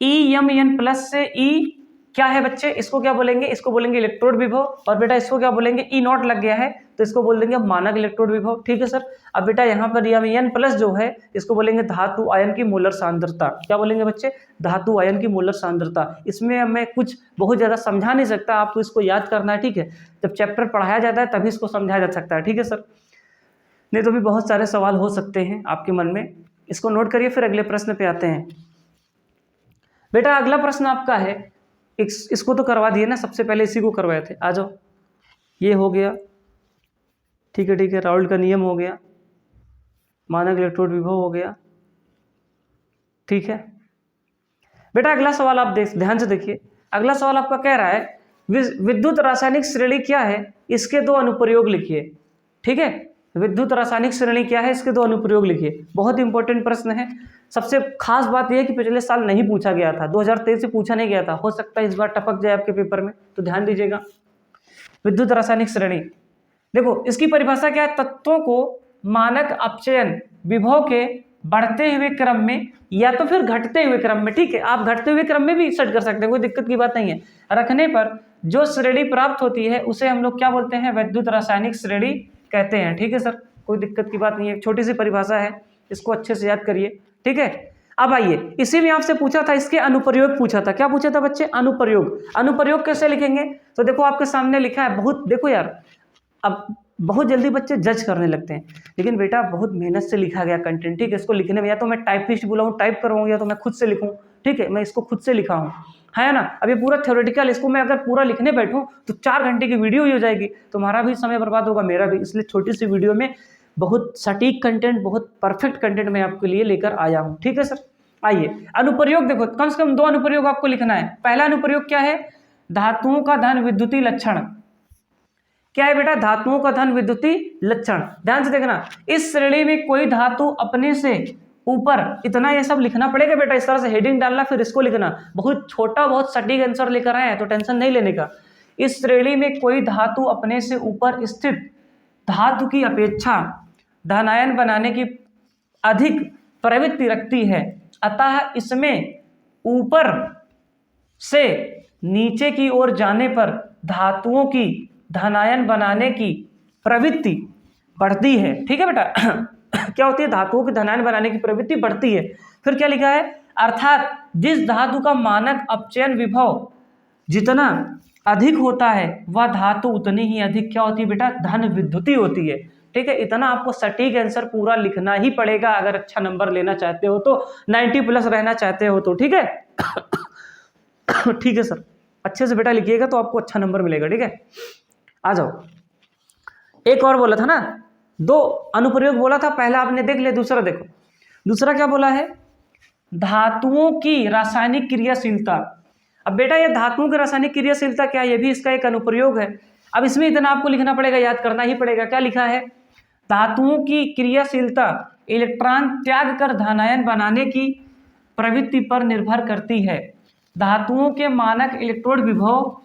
ई यम एन प्लस से ई क्या है बच्चे, इसको क्या बोलेंगे, इसको बोलेंगे इलेक्ट्रोड विभव, और बेटा इसको क्या बोलेंगे, ई नॉट लग गया है तो इसको बोल देंगे मानक इलेक्ट्रोड विभव। ठीक है सर। अब बेटा यहाँ पर एन प्लस जो है इसको बोलेंगे धातु आयन की मोलर सांद्रता। क्या बोलेंगे बच्चे, धातु आयन की मोलर सांद्रता। इसमें मैं कुछ बहुत ज़्यादा समझा नहीं सकता, आपको इसको याद करना है। ठीक है, जब चैप्टर पढ़ाया जाता है तभी इसको समझाया जा सकता है। ठीक है सर, नहीं तो भी बहुत सारे सवाल हो सकते हैं आपके मन में। इसको नोट करिए, फिर अगले प्रश्न पे आते हैं। बेटा अगला प्रश्न आपका है, इसको तो करवा दिए ना, सबसे पहले इसी को करवाए थे। आ जाओ, ये हो गया। ठीक है ठीक है, राउल्ट का नियम हो गया, मानक इलेक्ट्रोड विभव हो गया। ठीक है बेटा, अगला सवाल आप ध्यान से देखिए। अगला सवाल आपका कह रहा है विद्युत रासायनिक श्रेणी क्या है, इसके दो अनुप्रयोग लिखिए। ठीक है, विद्युत रासायनिक श्रेणी क्या है, इसके दो अनुप्रयोग लिखिए। बहुत इंपॉर्टेंट प्रश्न है। सबसे खास बात यह है कि पिछले साल नहीं पूछा गया था, 2023 से पूछा नहीं गया था, हो सकता है इस बार टपक जाए आपके पेपर में, तो ध्यान दीजिएगा। विद्युत रासायनिक श्रेणी, देखो इसकी परिभाषा क्या है, तत्वों को मानक अपचयन विभव के बढ़ते हुए क्रम में या तो फिर घटते हुए क्रम में, ठीक है, आप घटते हुए क्रम में भी सेट कर सकते हैं, कोई दिक्कत की बात नहीं है, रखने पर जो श्रेणी प्राप्त होती है उसे हम लोग क्या बोलते हैं, विद्युत रासायनिक श्रेणी कहते हैं। ठीक है सर, कोई दिक्कत की बात नहीं है, छोटी सी परिभाषा है, इसको अच्छे से याद करिए। ठीक है, अब आइए, इसी में आपसे पूछा था, इसके अनुप्रयोग पूछा था। क्या पूछा था बच्चे, अनुप्रयोग। अनुप्रयोग कैसे लिखेंगे, तो देखो आपके सामने लिखा है, बहुत देखो यार, अब बहुत जल्दी बच्चे जज करने लगते हैं, लेकिन बेटा बहुत मेहनत से लिखा गया कंटेंट। ठीक है, इसको लिखने में या तो मैं टाइपिस्ट बुलाऊं, टाइप करवाऊं, या तो मैं खुद से लिखूं। ठीक है, मैं इसको खुद से लिखा हूं, है ना। अब ये पूरा थ्योरेटिकल, इसको मैं अगर पूरा लिखने बैठूं तो 4 घंटे की वीडियो ही हो जाएगी, तुम्हारा भी समय बर्बाद होगा, मेरा भी। इसलिए छोटी सी वीडियो में बहुत सटीक कंटेंट, बहुत परफेक्ट कंटेंट मैं आपके लिए लेकर आया हूँ। ठीक है सर, आइए अनुप्रयोग देखो, कम से कम 2 अनुप्रयोग आपको लिखना है। पहला अनुप्रयोग क्या है, धातुओं का धन विद्युतीय लक्षण। क्या है बेटा, धातुओं का धन विद्युतीय लक्षण। ध्यान से देखना, इस श्रेणी में कोई धातु अपने से ऊपर, इतना ये सब लिखना पड़ेगा बेटा, इस तरह से हेडिंग डालना, फिर इसको लिखना। बहुत छोटा, बहुत सटीक आंसर लेकर आए हैं तो टेंशन नहीं लेने का। इस श्रेणी में कोई धातु अपने से ऊपर स्थित धातु की अपेक्षा धनायन बनाने की अधिक प्रवृत्ति रखती है, अतः इसमें ऊपर से नीचे की ओर जाने पर धातुओं की धनायन बनाने की प्रवृत्ति बढ़ती है। ठीक है बेटा क्या होती है, धातुओं की धनायन बनाने की प्रवृत्ति बढ़ती है। फिर क्या लिखा है, अर्थात जिस धातु का मानक अपचयन विभव जितना अधिक होता है वह धातु उतनी ही अधिक क्या होती है बेटा, धन विद्युतीय होती है। ठीक है, इतना आपको सटीक आंसर पूरा लिखना ही पड़ेगा अगर अच्छा नंबर लेना चाहते हो तो, 90 प्लस रहना चाहते हो तो। ठीक है ठीक है सर, अच्छे से बेटा लिखिएगा तो आपको अच्छा नंबर मिलेगा। ठीक है, आ जाओ, एक और बोला था ना, 2 अनुप्रयोग बोला था, पहला आपने देख लिया, दूसरा देखो। दूसरा क्या बोला है, धातुओं की रासायनिक क्रियाशीलता। अब बेटा ये धातुओं की रासायनिक क्रियाशीलता क्या है, ये भी इसका एक अनुप्रयोग है। अब इसमें इतना आपको लिखना पड़ेगा, याद करना ही पड़ेगा। क्या लिखा है, धातुओं की क्रियाशीलता इलेक्ट्रॉन त्याग कर धनायन बनाने की प्रवृत्ति पर निर्भर करती है। धातुओं के मानक इलेक्ट्रोड विभव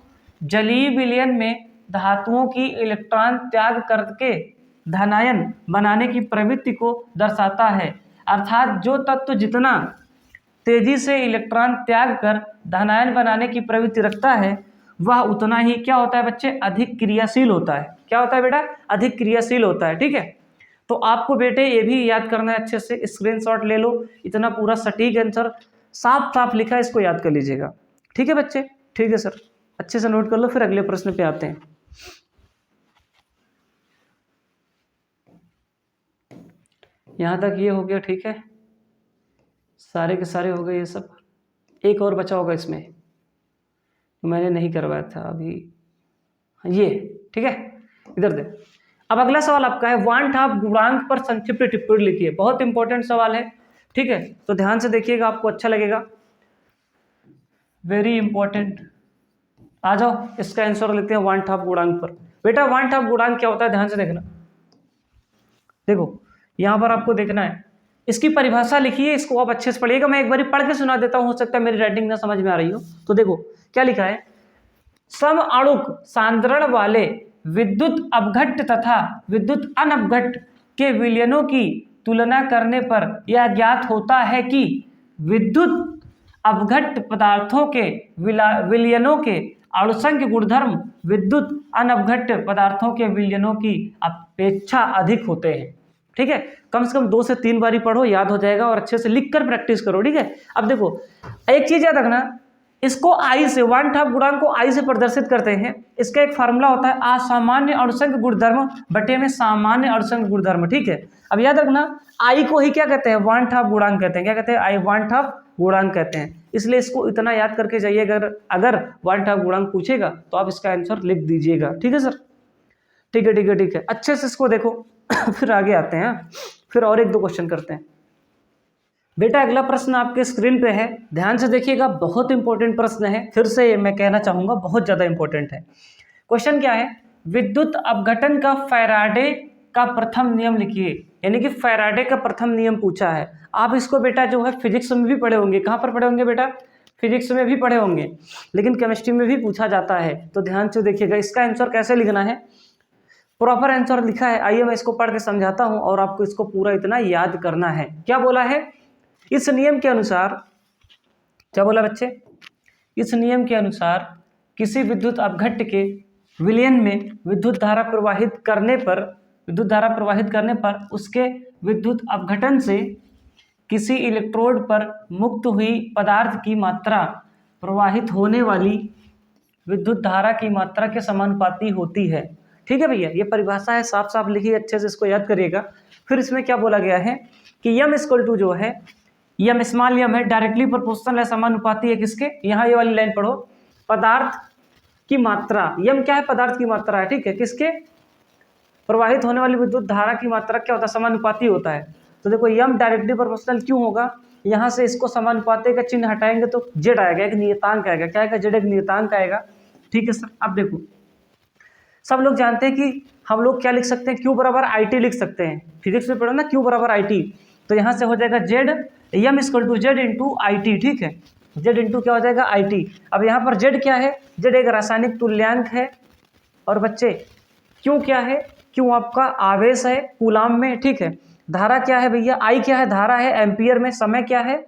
जलीय विलयन में धातुओं की इलेक्ट्रॉन त्याग करके धनायन बनाने की प्रवृत्ति को दर्शाता है। अर्थात जो तत्व जितना तेजी से इलेक्ट्रॉन त्याग कर धनायन बनाने की प्रवृत्ति रखता है वह उतना ही क्या होता है बच्चे, अधिक क्रियाशील होता है। क्या होता है बेटा, अधिक क्रियाशील होता है। ठीक है, तो आपको बेटे ये भी याद करना है, अच्छे से स्क्रीनशॉट ले लो, इतना पूरा सटीक आंसर साफ साफ लिखा है, इसको याद कर लीजिएगा। ठीक है बच्चे, ठीक है सर, अच्छे से नोट कर लो, फिर अगले प्रश्न पे आते हैं। यहाँ तक ये हो गया, ठीक है, सारे के सारे हो गए ये सब। एक और बचा होगा इसमें, मैंने नहीं करवाया था अभी, ये ठीक है, इधर दे। अब अगला सवाल आपका है, वान ठाप गुणांक पर संक्षिप्त टिप्पणी लिखिए। बहुत इंपॉर्टेंट सवाल है, ठीक है, तो ध्यान से देखिएगा, आपको अच्छा लगेगा, वेरी इंपॉर्टेंट। आ जाओ, इसका आंसर लेते हैं वान ठाप गुणांक पर। बेटा वान ठाप गुणांक क्या होता है, ध्यान से देखना। देखो यहाँ पर आपको देखना है, इसकी परिभाषा लिखिए, इसको आप अच्छे से पढ़िएगा। मैं एक बार पढ़ के सुना देता हूँ, हो सकता है मेरी राइटिंग ना समझ में आ रही हो। तो देखो क्या लिखा है, समअणुक सांद्रण वाले विद्युत अपघट्ट तथा विद्युत अनपघट्ट के विलयनों की तुलना करने पर यह ज्ञात होता है कि विद्युत अपघट्ट पदार्थों के विलयनों के अणुसंख्य गुणधर्म विद्युत अनअपघट्ट पदार्थों के विलयनों की अपेक्षा अधिक होते हैं। ठीक है, कम से कम 2 से 3 बारी पढ़ो, याद हो जाएगा, और अच्छे से लिखकर प्रैक्टिस करो। ठीक है, अब देखो एक चीज याद रखना, इसको आई से, वन हाफ गुणांक को आई से प्रदर्शित करते हैं। इसका एक फार्मूला होता है असामान्य अणुसंख्य गुणधर्म बटे में सामान्य अणुसंख्य गुणधर्म। ठीक है, अब याद रखना आई को ही क्या कहते हैं, वन हाफ गुणांक कहते हैं। क्या कहते हैं, आई वन हाफ गुणांक कहते हैं। इसलिए इसको इतना याद करके जाइए, अगर वन हाफ गुणांक पूछेगा तो आप इसका आंसर लिख दीजिएगा। ठीक है सर, ठीक है ठीक है ठीक है, अच्छे से इसको देखो। फिर आगे आते हैं, फिर और 1-2 क्वेश्चन करते हैं। बेटा अगला प्रश्न आपके स्क्रीन पे है, ध्यान से देखिएगा, बहुत इंपॉर्टेंट प्रश्न है। फिर से मैं कहना चाहूंगा बहुत ज्यादा इंपॉर्टेंट है। क्वेश्चन क्या है, विद्युत अपघटन का फैराडे का प्रथम नियम लिखिए। यानी कि फैराडे का प्रथम नियम पूछा है। आप इसको बेटा जो है फिजिक्स में भी पढ़े होंगे। कहाँ पर पढ़े होंगे बेटा, फिजिक्स में भी पढ़े होंगे, लेकिन केमिस्ट्री में भी पूछा जाता है। तो ध्यान से देखिएगा, इसका आंसर कैसे लिखना है, प्रॉपर आंसर लिखा है। आइए मैं इसको पढ़ के समझाता हूं और आपको इसको पूरा इतना याद करना है। क्या बोला है, इस नियम के अनुसार, क्या बोला बच्चे, इस नियम के अनुसार किसी विद्युत अपघट्ट के विलयन में विद्युत धारा प्रवाहित करने पर उसके विद्युत अपघटन से किसी इलेक्ट्रोड पर मुक्त हुई पदार्थ की मात्रा प्रवाहित होने वाली विद्युत धारा की मात्रा के समानुपाती होती है। ठीक है भैया, ये परिभाषा है, साफ साफ लिखिए, अच्छे से इसको याद करिएगा। फिर इसमें क्या बोला गया है कि यम इक्वल टू जो है, यम स्मॉल यम है, डायरेक्टली प्रोपोर्शनल है, समानुपाती है किसके, यहाँ ये वाली लाइन पढ़ो, पदार्थ की मात्रा, यम क्या है, पदार्थ की मात्रा है। ठीक है, किसके, प्रवाहित होने वाली विद्युत धारा की मात्रा क्या होता है, समानुपाती होता है। तो देखो यम डायरेक्टली प्रोपोर्शनल क्यों होगा, यहाँ से इसको समानुपाती का चिन्ह हटाएंगे तो जेड आएगा, एक नियतांक आएगा। क्या आएगा, जेड एक नियतांक आएगा। ठीक है सर, अब देखो सब लोग जानते हैं कि हम लोग क्या लिख सकते हैं, Q बराबर IT लिख सकते हैं। फिजिक्स में पढ़ो ना, Q बराबर IT, तो यहाँ से हो जाएगा Z, M equal to Z into IT। ठीक है, जेड इंटू क्या हो जाएगा, IT। अब यहाँ पर जेड क्या है, जेड एक रासायनिक तुल्यांक है, और बच्चे क्यों क्या है, क्यों आपका आवेश है कूलाम में। ठीक है, धारा क्या है भैया, I क्या है, धारा है एम्पियर में, समय क्या है,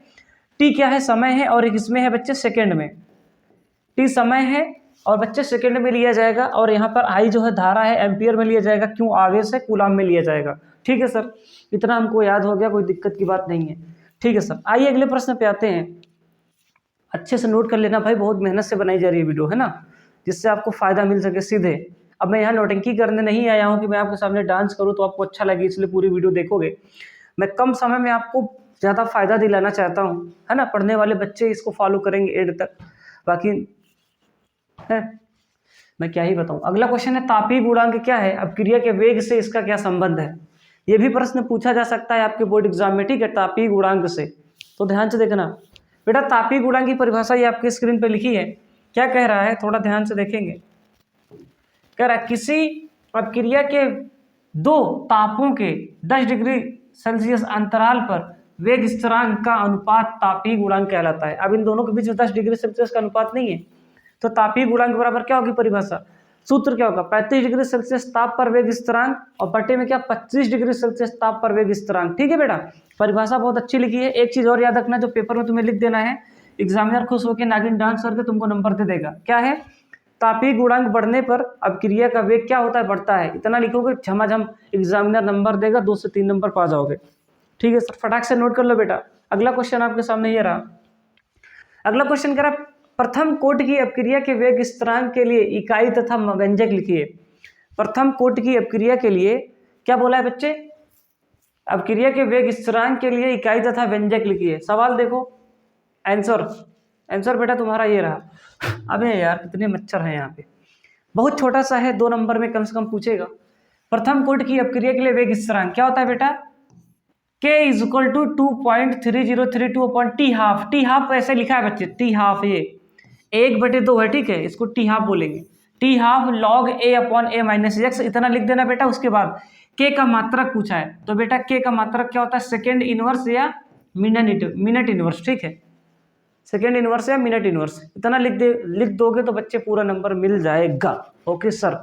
T क्या है, समय है, और एक इसमें है बच्चे सेकेंड में, T समय है और बच्चे सेकंड में लिया जाएगा, और यहाँ पर आई जो है धारा है एम्पियर में लिया जाएगा, क्यों आवेश है कूलाम में लिया जाएगा। ठीक है सर, इतना हमको याद हो गया, कोई दिक्कत की बात नहीं है। ठीक है सर, आइए अगले प्रश्न पे आते हैं। अच्छे से नोट कर लेना भाई, बहुत मेहनत से बनाई जा रही है वीडियो, है ना, जिससे आपको फायदा मिल सके सीधे। अब मैं यहाँ नोटंकी करने नहीं आया हूँ कि मैं आपके सामने डांस करूँ तो आपको अच्छा लगे, इसलिए पूरी वीडियो देखोगे। मैं कम समय में आपको ज़्यादा फायदा दिलाना चाहता हूँ, है ना। पढ़ने वाले बच्चे इसको फॉलो करेंगे एंड तक, बाकी है मैं क्या ही बताऊं। अगला क्वेश्चन है, तापीय गुणांक क्या है, अपक्रिया के वेग से इसका क्या संबंध है। ये भी प्रश्न पूछा जा सकता है आपके बोर्ड एग्जाम में। ठीक है, तापीय गुणांक से, तो ध्यान से देखना बेटा। तापीय गुणांक की परिभाषा ये आपकी स्क्रीन पे लिखी है। क्या कह रहा है, थोड़ा ध्यान से देखेंगे। कह रहा है किसी अपक्रिया के 2 तापों के 10 डिग्री सेल्सियस अंतराल पर वेग स्थिरांक का अनुपात तापीय गुणांक कहलाता है। अब इन दोनों के बीच में 10 डिग्री सेल्सियस का अनुपात नहीं है, तो तापीय गुणांक बराबर क्या होगी, परिभाषा, सूत्र क्या होगा, 35 डिग्री सेल्सियस ताप पर वेग स्थिरांक, और बटे में क्या 25 डिग्री सेल्सियस ताप पर वेग स्थिरांक। ठीक है बेटा, परिभाषा बहुत अच्छी लिखी है। एक चीज और याद रखना, जो पेपर में तुम्हें लिख देना है, एग्जामिनर खुश होकर नागिन डांस करके तुमको नंबर दे देगा। क्या है, तापीय गुणांक बढ़ने पर अपक्रिया का वेग क्या होता है, बढ़ता है। इतना लिखोगे झमाझम एग्जामिनर नंबर देगा, 2 से 3 नंबर पा जाओगे। ठीक है सर, फटाक से नोट कर लो बेटा। अगला क्वेश्चन आपके सामने ये रहा। अगला क्वेश्चन कह रहा, प्रथम कोटि की अपक्रिया के वेग स्थिरांक के लिए इकाई तथा व्यंजक लिखिए। प्रथम कोटि की अपक्रिया के लिए क्या बोला है बच्चे, अपक्रिया के वेग स्थिरांक के लिए इकाई तथा व्यंजक लिखिए। सवाल देखो, आंसर बेटा तुम्हारा ये रहा। अबे यार कितने मच्छर हैं यहाँ पे, बहुत छोटा सा है, 2 नंबर में कम से कम पूछेगा। प्रथम कोटि की अपक्रिया के लिए वेग स्थिरांक क्या होता है बेटा, K equal to 2.3032/T half. T half ऐसे लिखा है बच्चे, टी हाफ ये 1/2 है। ठीक है, इसको टी हाफ बोलेंगे, टी हाफ log A/A-x, इतना लिख देना बेटा। उसके बाद K का मात्रक पूछा है, तो बेटा K का मात्रक क्या होता है, सेकेंड इनवर्स या मिनट इनवर्स। ठीक है, सेकेंड इनवर्स या मिनट इनवर्स, इतना लिख दोगे तो बच्चे पूरा नंबर मिल जाएगा। ओके सर,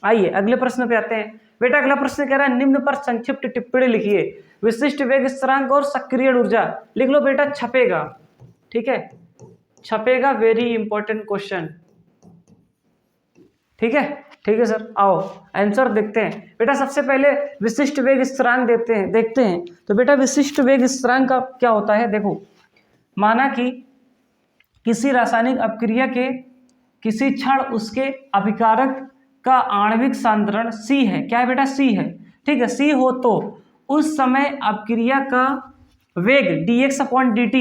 आइए अगले प्रश्न पे आते हैं। बेटा अगला प्रश्न कह रहा है, निम्न पर संक्षिप्त टिप्पणी लिखिए। विशिष्ट वेग स्थिरांक और सक्रिय ऊर्जा लिख लो बेटा, छपेगा। ठीक है, छपेगा, वेरी इंपॉर्टेंट क्वेश्चन। ठीक है सर, आओ आंसर देखते हैं। बेटा सबसे पहले विशिष्ट वेग स्थिरांक देखते हैं। तो बेटा विशिष्ट वेग स्थिरांक का क्या होता है, देखो माना कि किसी रासायनिक अपक्रिया के किसी क्षण उसके अभिकारक का आणविक सांद्रण C है। क्या है बेटा, C है। ठीक है, C हो तो उस समय अपक्रिया का वेग dx/dt,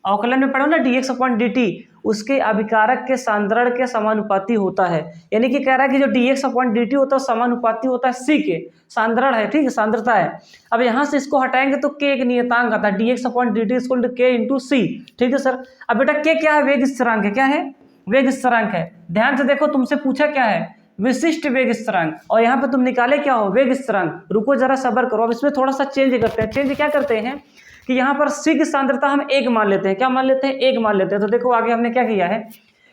अवकलन में पढ़ो ना, dx/dt उसके अभिकारक के सांद्रण के समानुपाती होता है। यानी कि कह रहा है कि जो dx/dt होता है समानुपाती होता है C के, सांद्रण है, ठीक है, सांद्रता है। अब यहां से इसको हटाएंगे तो k एक नियतांक आता है, dx/dt = k × C। ठीक है सर। अब बेटा k क्या है, वेग स्थिरांक है। क्या है, वेग स्थिरांक है। ध्यान से देखो, तुमसे पूछा क्या है, विशिष्ट वेग स्थिरांक, और यहाँ पे तुम निकाले क्या हो, वेग स्थिरांक। रुको जरा सब्र करो, अब इसमें थोड़ा सा चेंज करते हैं। चेंज क्या करते हैं कि यहाँ पर C की सांद्रता हम 1 मान लेते हैं। क्या मान लेते हैं, 1 मान लेते हैं। तो देखो आगे हमने क्या किया है,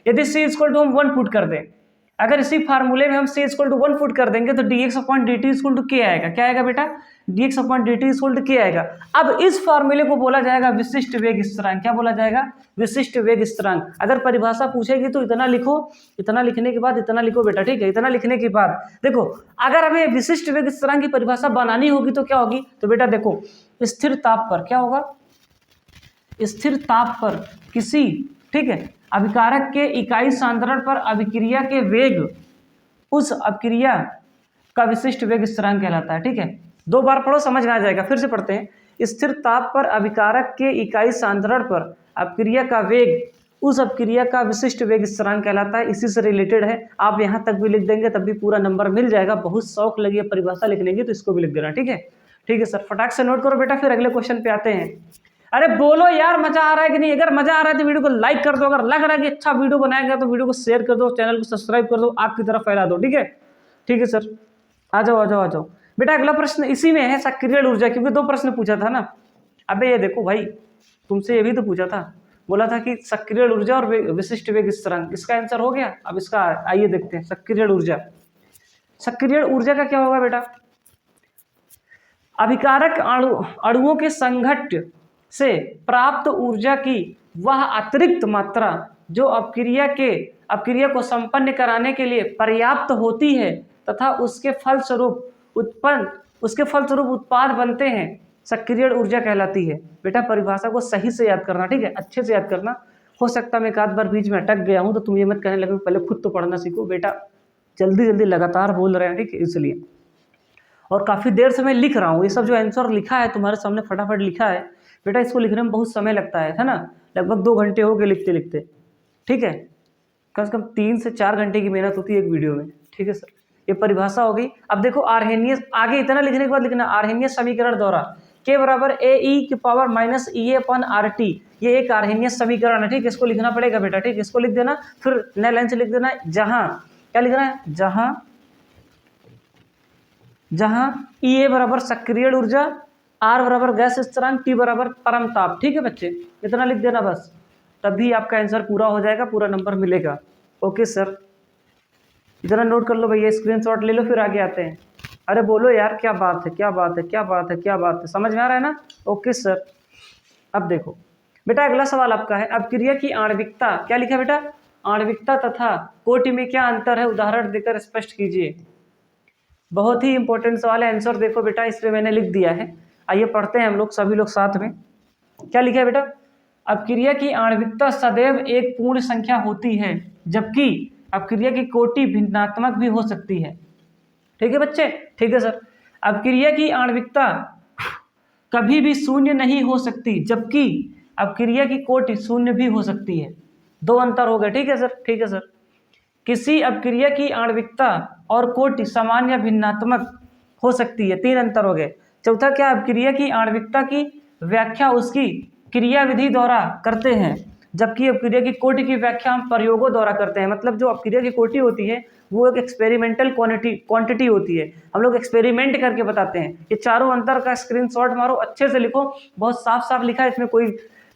यदि C = हम 1 पुट कर दें, अगर इसी फार्मूले में हम C = 1 पुट कर देंगे तो dx/dt = k आएगा। क्या आएगा बेटा, dx/dt = k आएगा। अब इस फार्मूले को बोला जाएगा विशिष्ट वेग स्थिरांक। क्या बोला जाएगा, विशिष्ट वेग स्थिरांक। अगर परिभाषा पूछेगी तो इतना लिखो, इतना लिखने के बाद इतना लिखो बेटा। ठीक है, इतना लिखने के बाद देखो, अगर हमें विशिष्ट वेग स्थिरांक की परिभाषा बनानी होगी तो क्या होगी, तो बेटा देखो स्थिर ताप पर क्या होगा, स्थिर ताप पर किसी, ठीक है, अभिकारक के इकाई सांद्रण पर अभिक्रिया के वेग उस अभिक्रिया का विशिष्ट वेग स्थिरांक कहलाता है। ठीक है, 2 बार पढ़ो समझ में आ जाएगा। फिर से पढ़ते हैं, स्थिर ताप पर अभिकारक के इकाई सांद्रण पर अभिक्रिया का वेग उस अभिक्रिया का विशिष्ट वेग स्थिरांक कहलाता है। इसी से रिलेटेड है, आप यहाँ तक भी लिख देंगे तब भी पूरा नंबर मिल जाएगा। बहुत शौक लगी है परिभाषा लिखने की तो इसको भी लिख देना। ठीक है सर, फटाक से नोट करो बेटा, फिर अगले क्वेश्चन पे आते हैं। अरे बोलो यार, मजा आ रहा है कि नहीं? अगर मजा आ रहा है तो वीडियो को लाइक कर दो, अगर लग रहा है कि अच्छा वीडियो बनाएगा तो वीडियो को शेयर कर दो, चैनल को सब्सक्राइब कर दो, आग की तरफ फैला दो। ठीक है सर, आ जाओ बेटा। अगला प्रश्न इसी में है, सक्रिय ऊर्जा, क्योंकि 2 प्रश्न पूछा था ना। अबे ये देखो भाई, तुमसे ये भी तो पूछा था, बोला था कि सक्रिय ऊर्जा और विशिष्ट वेग स्थिरांक। इसका आंसर हो गया। अब इसका आइए देखते हैं, सक्रिय ऊर्जा। सक्रिय ऊर्जा का क्या होगा बेटा, अभिकारक अणुओं के संघट्ट से प्राप्त ऊर्जा की वह अतिरिक्त मात्रा जो अपक्रिया को संपन्न कराने के लिए पर्याप्त होती है तथा उसके फलस्वरूप उत्पाद बनते हैं, सक्रिय ऊर्जा कहलाती है। बेटा परिभाषा को सही से याद करना, ठीक है, अच्छे से याद करना। हो सकता है मैं एक आध बार बीच में अटक गया हूं तो तुम ये मत कहने लगे पहले खुद तो पढ़ना सीखो। बेटा जल्दी लगातार बोल रहे हैं, ठीक है, इसलिए। और काफ़ी देर से मैं लिख रहा हूँ, ये सब जो आंसर लिखा है तुम्हारे सामने फटाफट लिखा है बेटा, इसको लिखने में बहुत समय लगता है ना, लगभग 2 घंटे हो गए लिखते लिखते। ठीक है, कम से कम 3 से 4 घंटे की मेहनत होती है एक वीडियो में। ठीक है सर, ये परिभाषा हो गई। अब देखो आर्हेनियस, आगे इतना लिखने के बाद लिखना आर्हेनियस समीकरण द्वारा k = AE⁻−EA/RT, ये एक आर्हेनियस समीकरण है। ठीक है, इसको लिखना पड़ेगा बेटा। ठीक है, इसको लिख देना, फिर नए लाइन से लिख देना जहां, क्या लिखना है, जहां EA = सक्रिय ऊर्जा, R = गैस स्थिरांक, T = परम ताप। ठीक है बच्चे, इतना लिख देना बस, तभी आपका आंसर पूरा हो जाएगा, पूरा नंबर मिलेगा। ओके सर, इतना नोट कर लो भैया, स्क्रीनशॉट ले लो, फिर आगे आते हैं। अरे बोलो यार, क्या बात है, समझ में आ रहा है ना? Okay sir. अब देखो बेटा, अगला सवाल आपका है, अपक्रिया की आणविकता, क्या लिखा बेटा, आणविकता तथा कोटि में क्या अंतर है, उदाहरण देकर स्पष्ट कीजिए। बहुत ही इंपॉर्टेंट सवाल है, आंसर देखो बेटा, इसमें मैंने लिख दिया है। आइए पढ़ते हैं हम लोग, सभी लोग साथ में। क्या लिखा है बेटा, अपक्रिया की आणविकता सदैव एक पूर्ण संख्या होती है, जबकि अपक्रिया की कोटि भिन्नात्मक भी हो सकती है। ठीक है बच्चे, ठीक है सर। अपक्रिया की आणविकता कभी भी शून्य नहीं हो सकती, जबकि अपक्रिया की कोटि शून्य भी हो सकती है। 2 अंतर हो गए। ठीक है सर। किसी अपक्रिया की आणविकता और कोटि समान या भिन्नात्मक हो सकती है, 3 अंतर हो गए। चौथा क्या, अपक्रिया की आणविकता की व्याख्या उसकी क्रियाविधि द्वारा करते हैं, जबकि अपक्रिया की कोटि की व्याख्या हम प्रयोगों द्वारा करते हैं। मतलब जो अपक्रिया की कोटि होती है वो एक एक्सपेरिमेंटल क्वांटिटी होती है, हम लोग एक्सपेरिमेंट करके बताते हैं। ये चारों अंतर का स्क्रीनशॉट मारो, अच्छे से लिखो, बहुत साफ लिखा है, इसमें कोई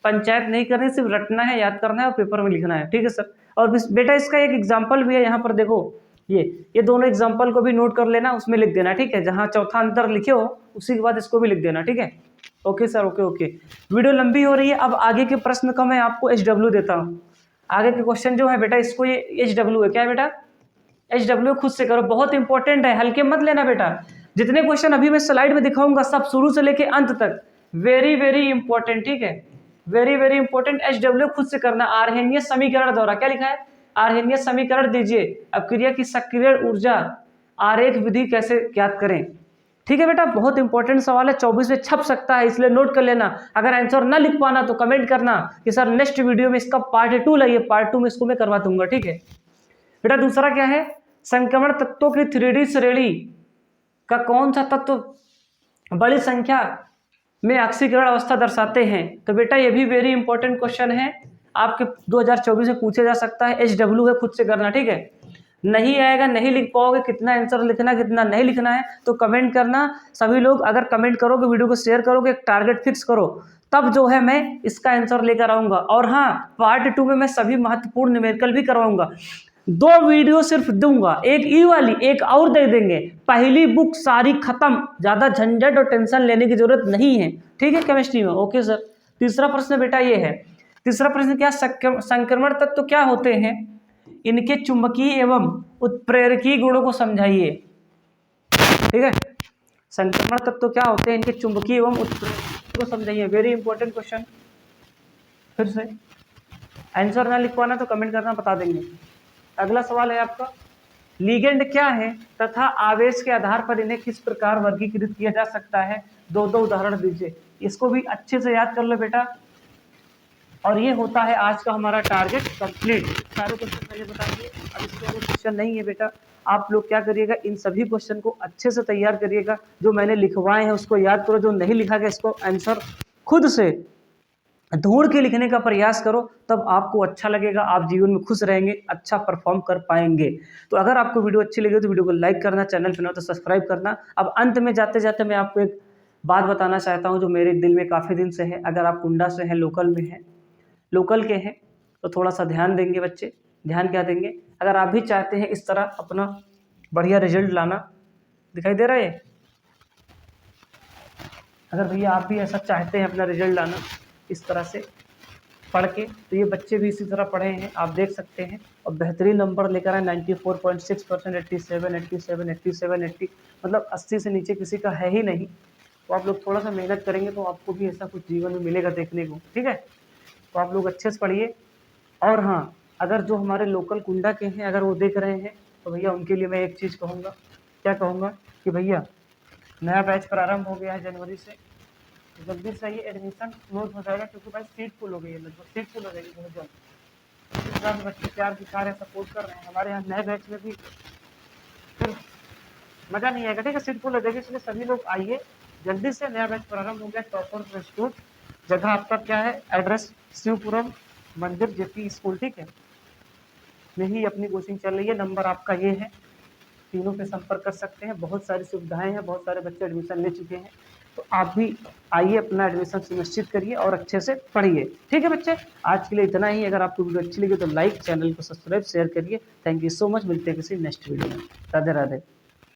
पंचायत नहीं करनी, सिर्फ रटना है, याद करना है और पेपर में लिखना है। ठीक है सर। और बेटा इसका एक एग्जाम्पल भी है, यहाँ पर देखो, ये दोनों एग्जाम्पल को भी नोट कर लेना, उसमें लिख देना। ठीक है, जहाँ चौथा अंतर लिखे हो उसी के बाद इसको भी लिख देना। ठीक है, ओके सर, ओके। वीडियो लंबी हो रही है, अब आगे के प्रश्न का मैं आपको HW देता हूँ। आगे के क्वेश्चन जो है बेटा, इसको ये HW है, क्या है बेटा, HW खुद से करो, बहुत इंपॉर्टेंट है, हल्के मत लेना बेटा। जितने क्वेश्चन अभी मैं स्लाइड में दिखाऊंगा सब शुरू से लेके अंत तक वेरी वेरी इंपॉर्टेंट, ठीक है, वेरी वेरी इंपॉर्टेंट। HW खुद से करना। आर्हेनियस समीकरण द्वारा, क्या लिखा है, आर्हेनियस समीकरण दीजिए, अपक्रिया की सक्रिय ऊर्जा आरेख विधि कैसे ज्ञात करें। ठीक है बेटा, बहुत इंपॉर्टेंट सवाल है, 24 में छप सकता है, इसलिए नोट कर लेना। अगर आंसर ना लिख पाना तो कमेंट करना कि सर नेक्स्ट वीडियो में इसका पार्ट 2 लाइए, पार्ट 2 में इसको मैं करवा दूंगा, ठीक है बेटा। दूसरा क्या है, संक्रमण तत्वों की 3D श्रेणी का कौन सा तत्व बड़ी संख्या में ऑक्सीकरण अवस्था दर्शाते हैं। तो बेटा ये भी वेरी इंपॉर्टेंट क्वेश्चन है, आपके 2024 में पूछे जा सकता है। HW है, खुद से करना, ठीक है। नहीं आएगा, नहीं लिख पाओगे, कितना आंसर लिखना कितना नहीं लिखना है तो कमेंट करना। सभी लोग अगर कमेंट करोगे, वीडियो को शेयर करोगे, एक टारगेट फिक्स करो, तब जो है मैं इसका आंसर लेकर आऊंगा। और हाँ, पार्ट 2 में मैं सभी महत्वपूर्ण न्यूमेरिकल भी करवाऊंगा। 2 वीडियो सिर्फ दूंगा, एक ई वाली, एक और दे देंगे। पहली बुक सारी खत्म, ज्यादा झंझट और टेंशन लेने की जरूरत नहीं है, ठीक है, केमिस्ट्री में। Okay sir. तीसरा प्रश्न बेटा ये है, तीसरा प्रश्न क्या, संक्रमण तत्व क्या होते हैं, इनके चुंबकीय एवं उत्प्रेरकीय गुणों को समझाइए। ठीक है, संक्रमण तत्व क्या होते हैं, इनके चुंबकीय एवं उत्प्रेरकीय को समझाइए। Very important question. फिर से आंसर ना लिख पाना तो कमेंट करना, बता देंगे। अगला सवाल है आपका, लिगेंड क्या है तथा आवेश के आधार पर इन्हें किस प्रकार वर्गीकृत किया जा सकता है। 2 उदाहरण दीजिए। इसको भी अच्छे से याद कर लो बेटा। और ये होता है आज का हमारा टारगेट कंप्लीट। सारे क्वेश्चन मैंने बता दिए, अब इसके और क्वेश्चन नहीं है बेटा। आप लोग क्या करिएगा, इन सभी क्वेश्चन को अच्छे से तैयार करिएगा। जो मैंने लिखवाए हैं उसको याद करो, जो नहीं लिखा गया इसको आंसर खुद से ढूंढ के लिखने का प्रयास करो, तब आपको अच्छा लगेगा, आप जीवन में खुश रहेंगे, अच्छा परफॉर्म कर पाएंगे। तो अगर आपको वीडियो अच्छी लगी तो वीडियो को लाइक करना, चैनल पर न हो तो सब्सक्राइब करना। अब अंत में जाते जाते मैं आपको एक बात बताना चाहता हूँ जो मेरे दिल में काफ़ी दिन से है। अगर आप कुंडा से हैं, लोकल के हैं, तो थोड़ा सा ध्यान देंगे बच्चे। ध्यान क्या देंगे, अगर आप भी चाहते हैं इस तरह अपना बढ़िया रिजल्ट लाना, दिखाई दे रहा है, अगर भैया आप भी ऐसा चाहते हैं अपना रिजल्ट लाना इस तरह से पढ़ के, तो ये बच्चे भी इसी तरह पढ़े हैं, आप देख सकते हैं, और बेहतरीन नंबर लेकर आए 94.6%, 87, 87, 87, 80, मतलब 80 से नीचे किसी का है ही नहीं। तो आप लोग थोड़ा सा मेहनत करेंगे तो आपको भी ऐसा कुछ जीवन में मिलेगा देखने को, ठीक है। तो आप लोग अच्छे से पढ़िए। और हाँ, अगर जो हमारे लोकल कुंडा के हैं अगर वो देख रहे हैं तो भैया उनके लिए मैं एक चीज़ कहूँगा, क्या कहूँगा कि भैया नया बैच प्रारंभ हो गया है जनवरी से, तो जल्दी से ये एडमिशन क्लोज हो जाएगा, क्योंकि भाई सीट फुल हो गई है, लगभग सीट फुल हो जाएगी बहुत जल्द। इस तरह बच्चे प्यार दिखा रहे हैं, सपोर्ट कर रहे हैं। हमारे यहाँ नए बैच में भी फिर मज़ा नहीं आएगा, ठीक है, सीट फुल हो जाएगी, इसलिए सभी लोग आइए जल्दी से। नया बैच प्रारंभ हो गया, टॉपर इंस्टीट्यूट, जगह आपका क्या है, एड्रेस शिवपुरम मंदिर जेपी स्कूल, ठीक है, यही अपनी कोचिंग चल रही है। नंबर आपका ये है, तीनों पे संपर्क कर सकते हैं। बहुत सारी सुविधाएं हैं, बहुत सारे बच्चे एडमिशन ले चुके हैं, तो आप भी आइए, अपना एडमिशन सुनिश्चित करिए और अच्छे से पढ़िए, ठीक है बच्चे। आज के लिए इतना ही। अगर आपको वीडियो अच्छी लगी तो लाइक, चैनल को सब्सक्राइब, शेयर करिए। थैंक यू सो मच, मिलते हैं किसी नेक्स्ट वीडियो में। राधे राधे।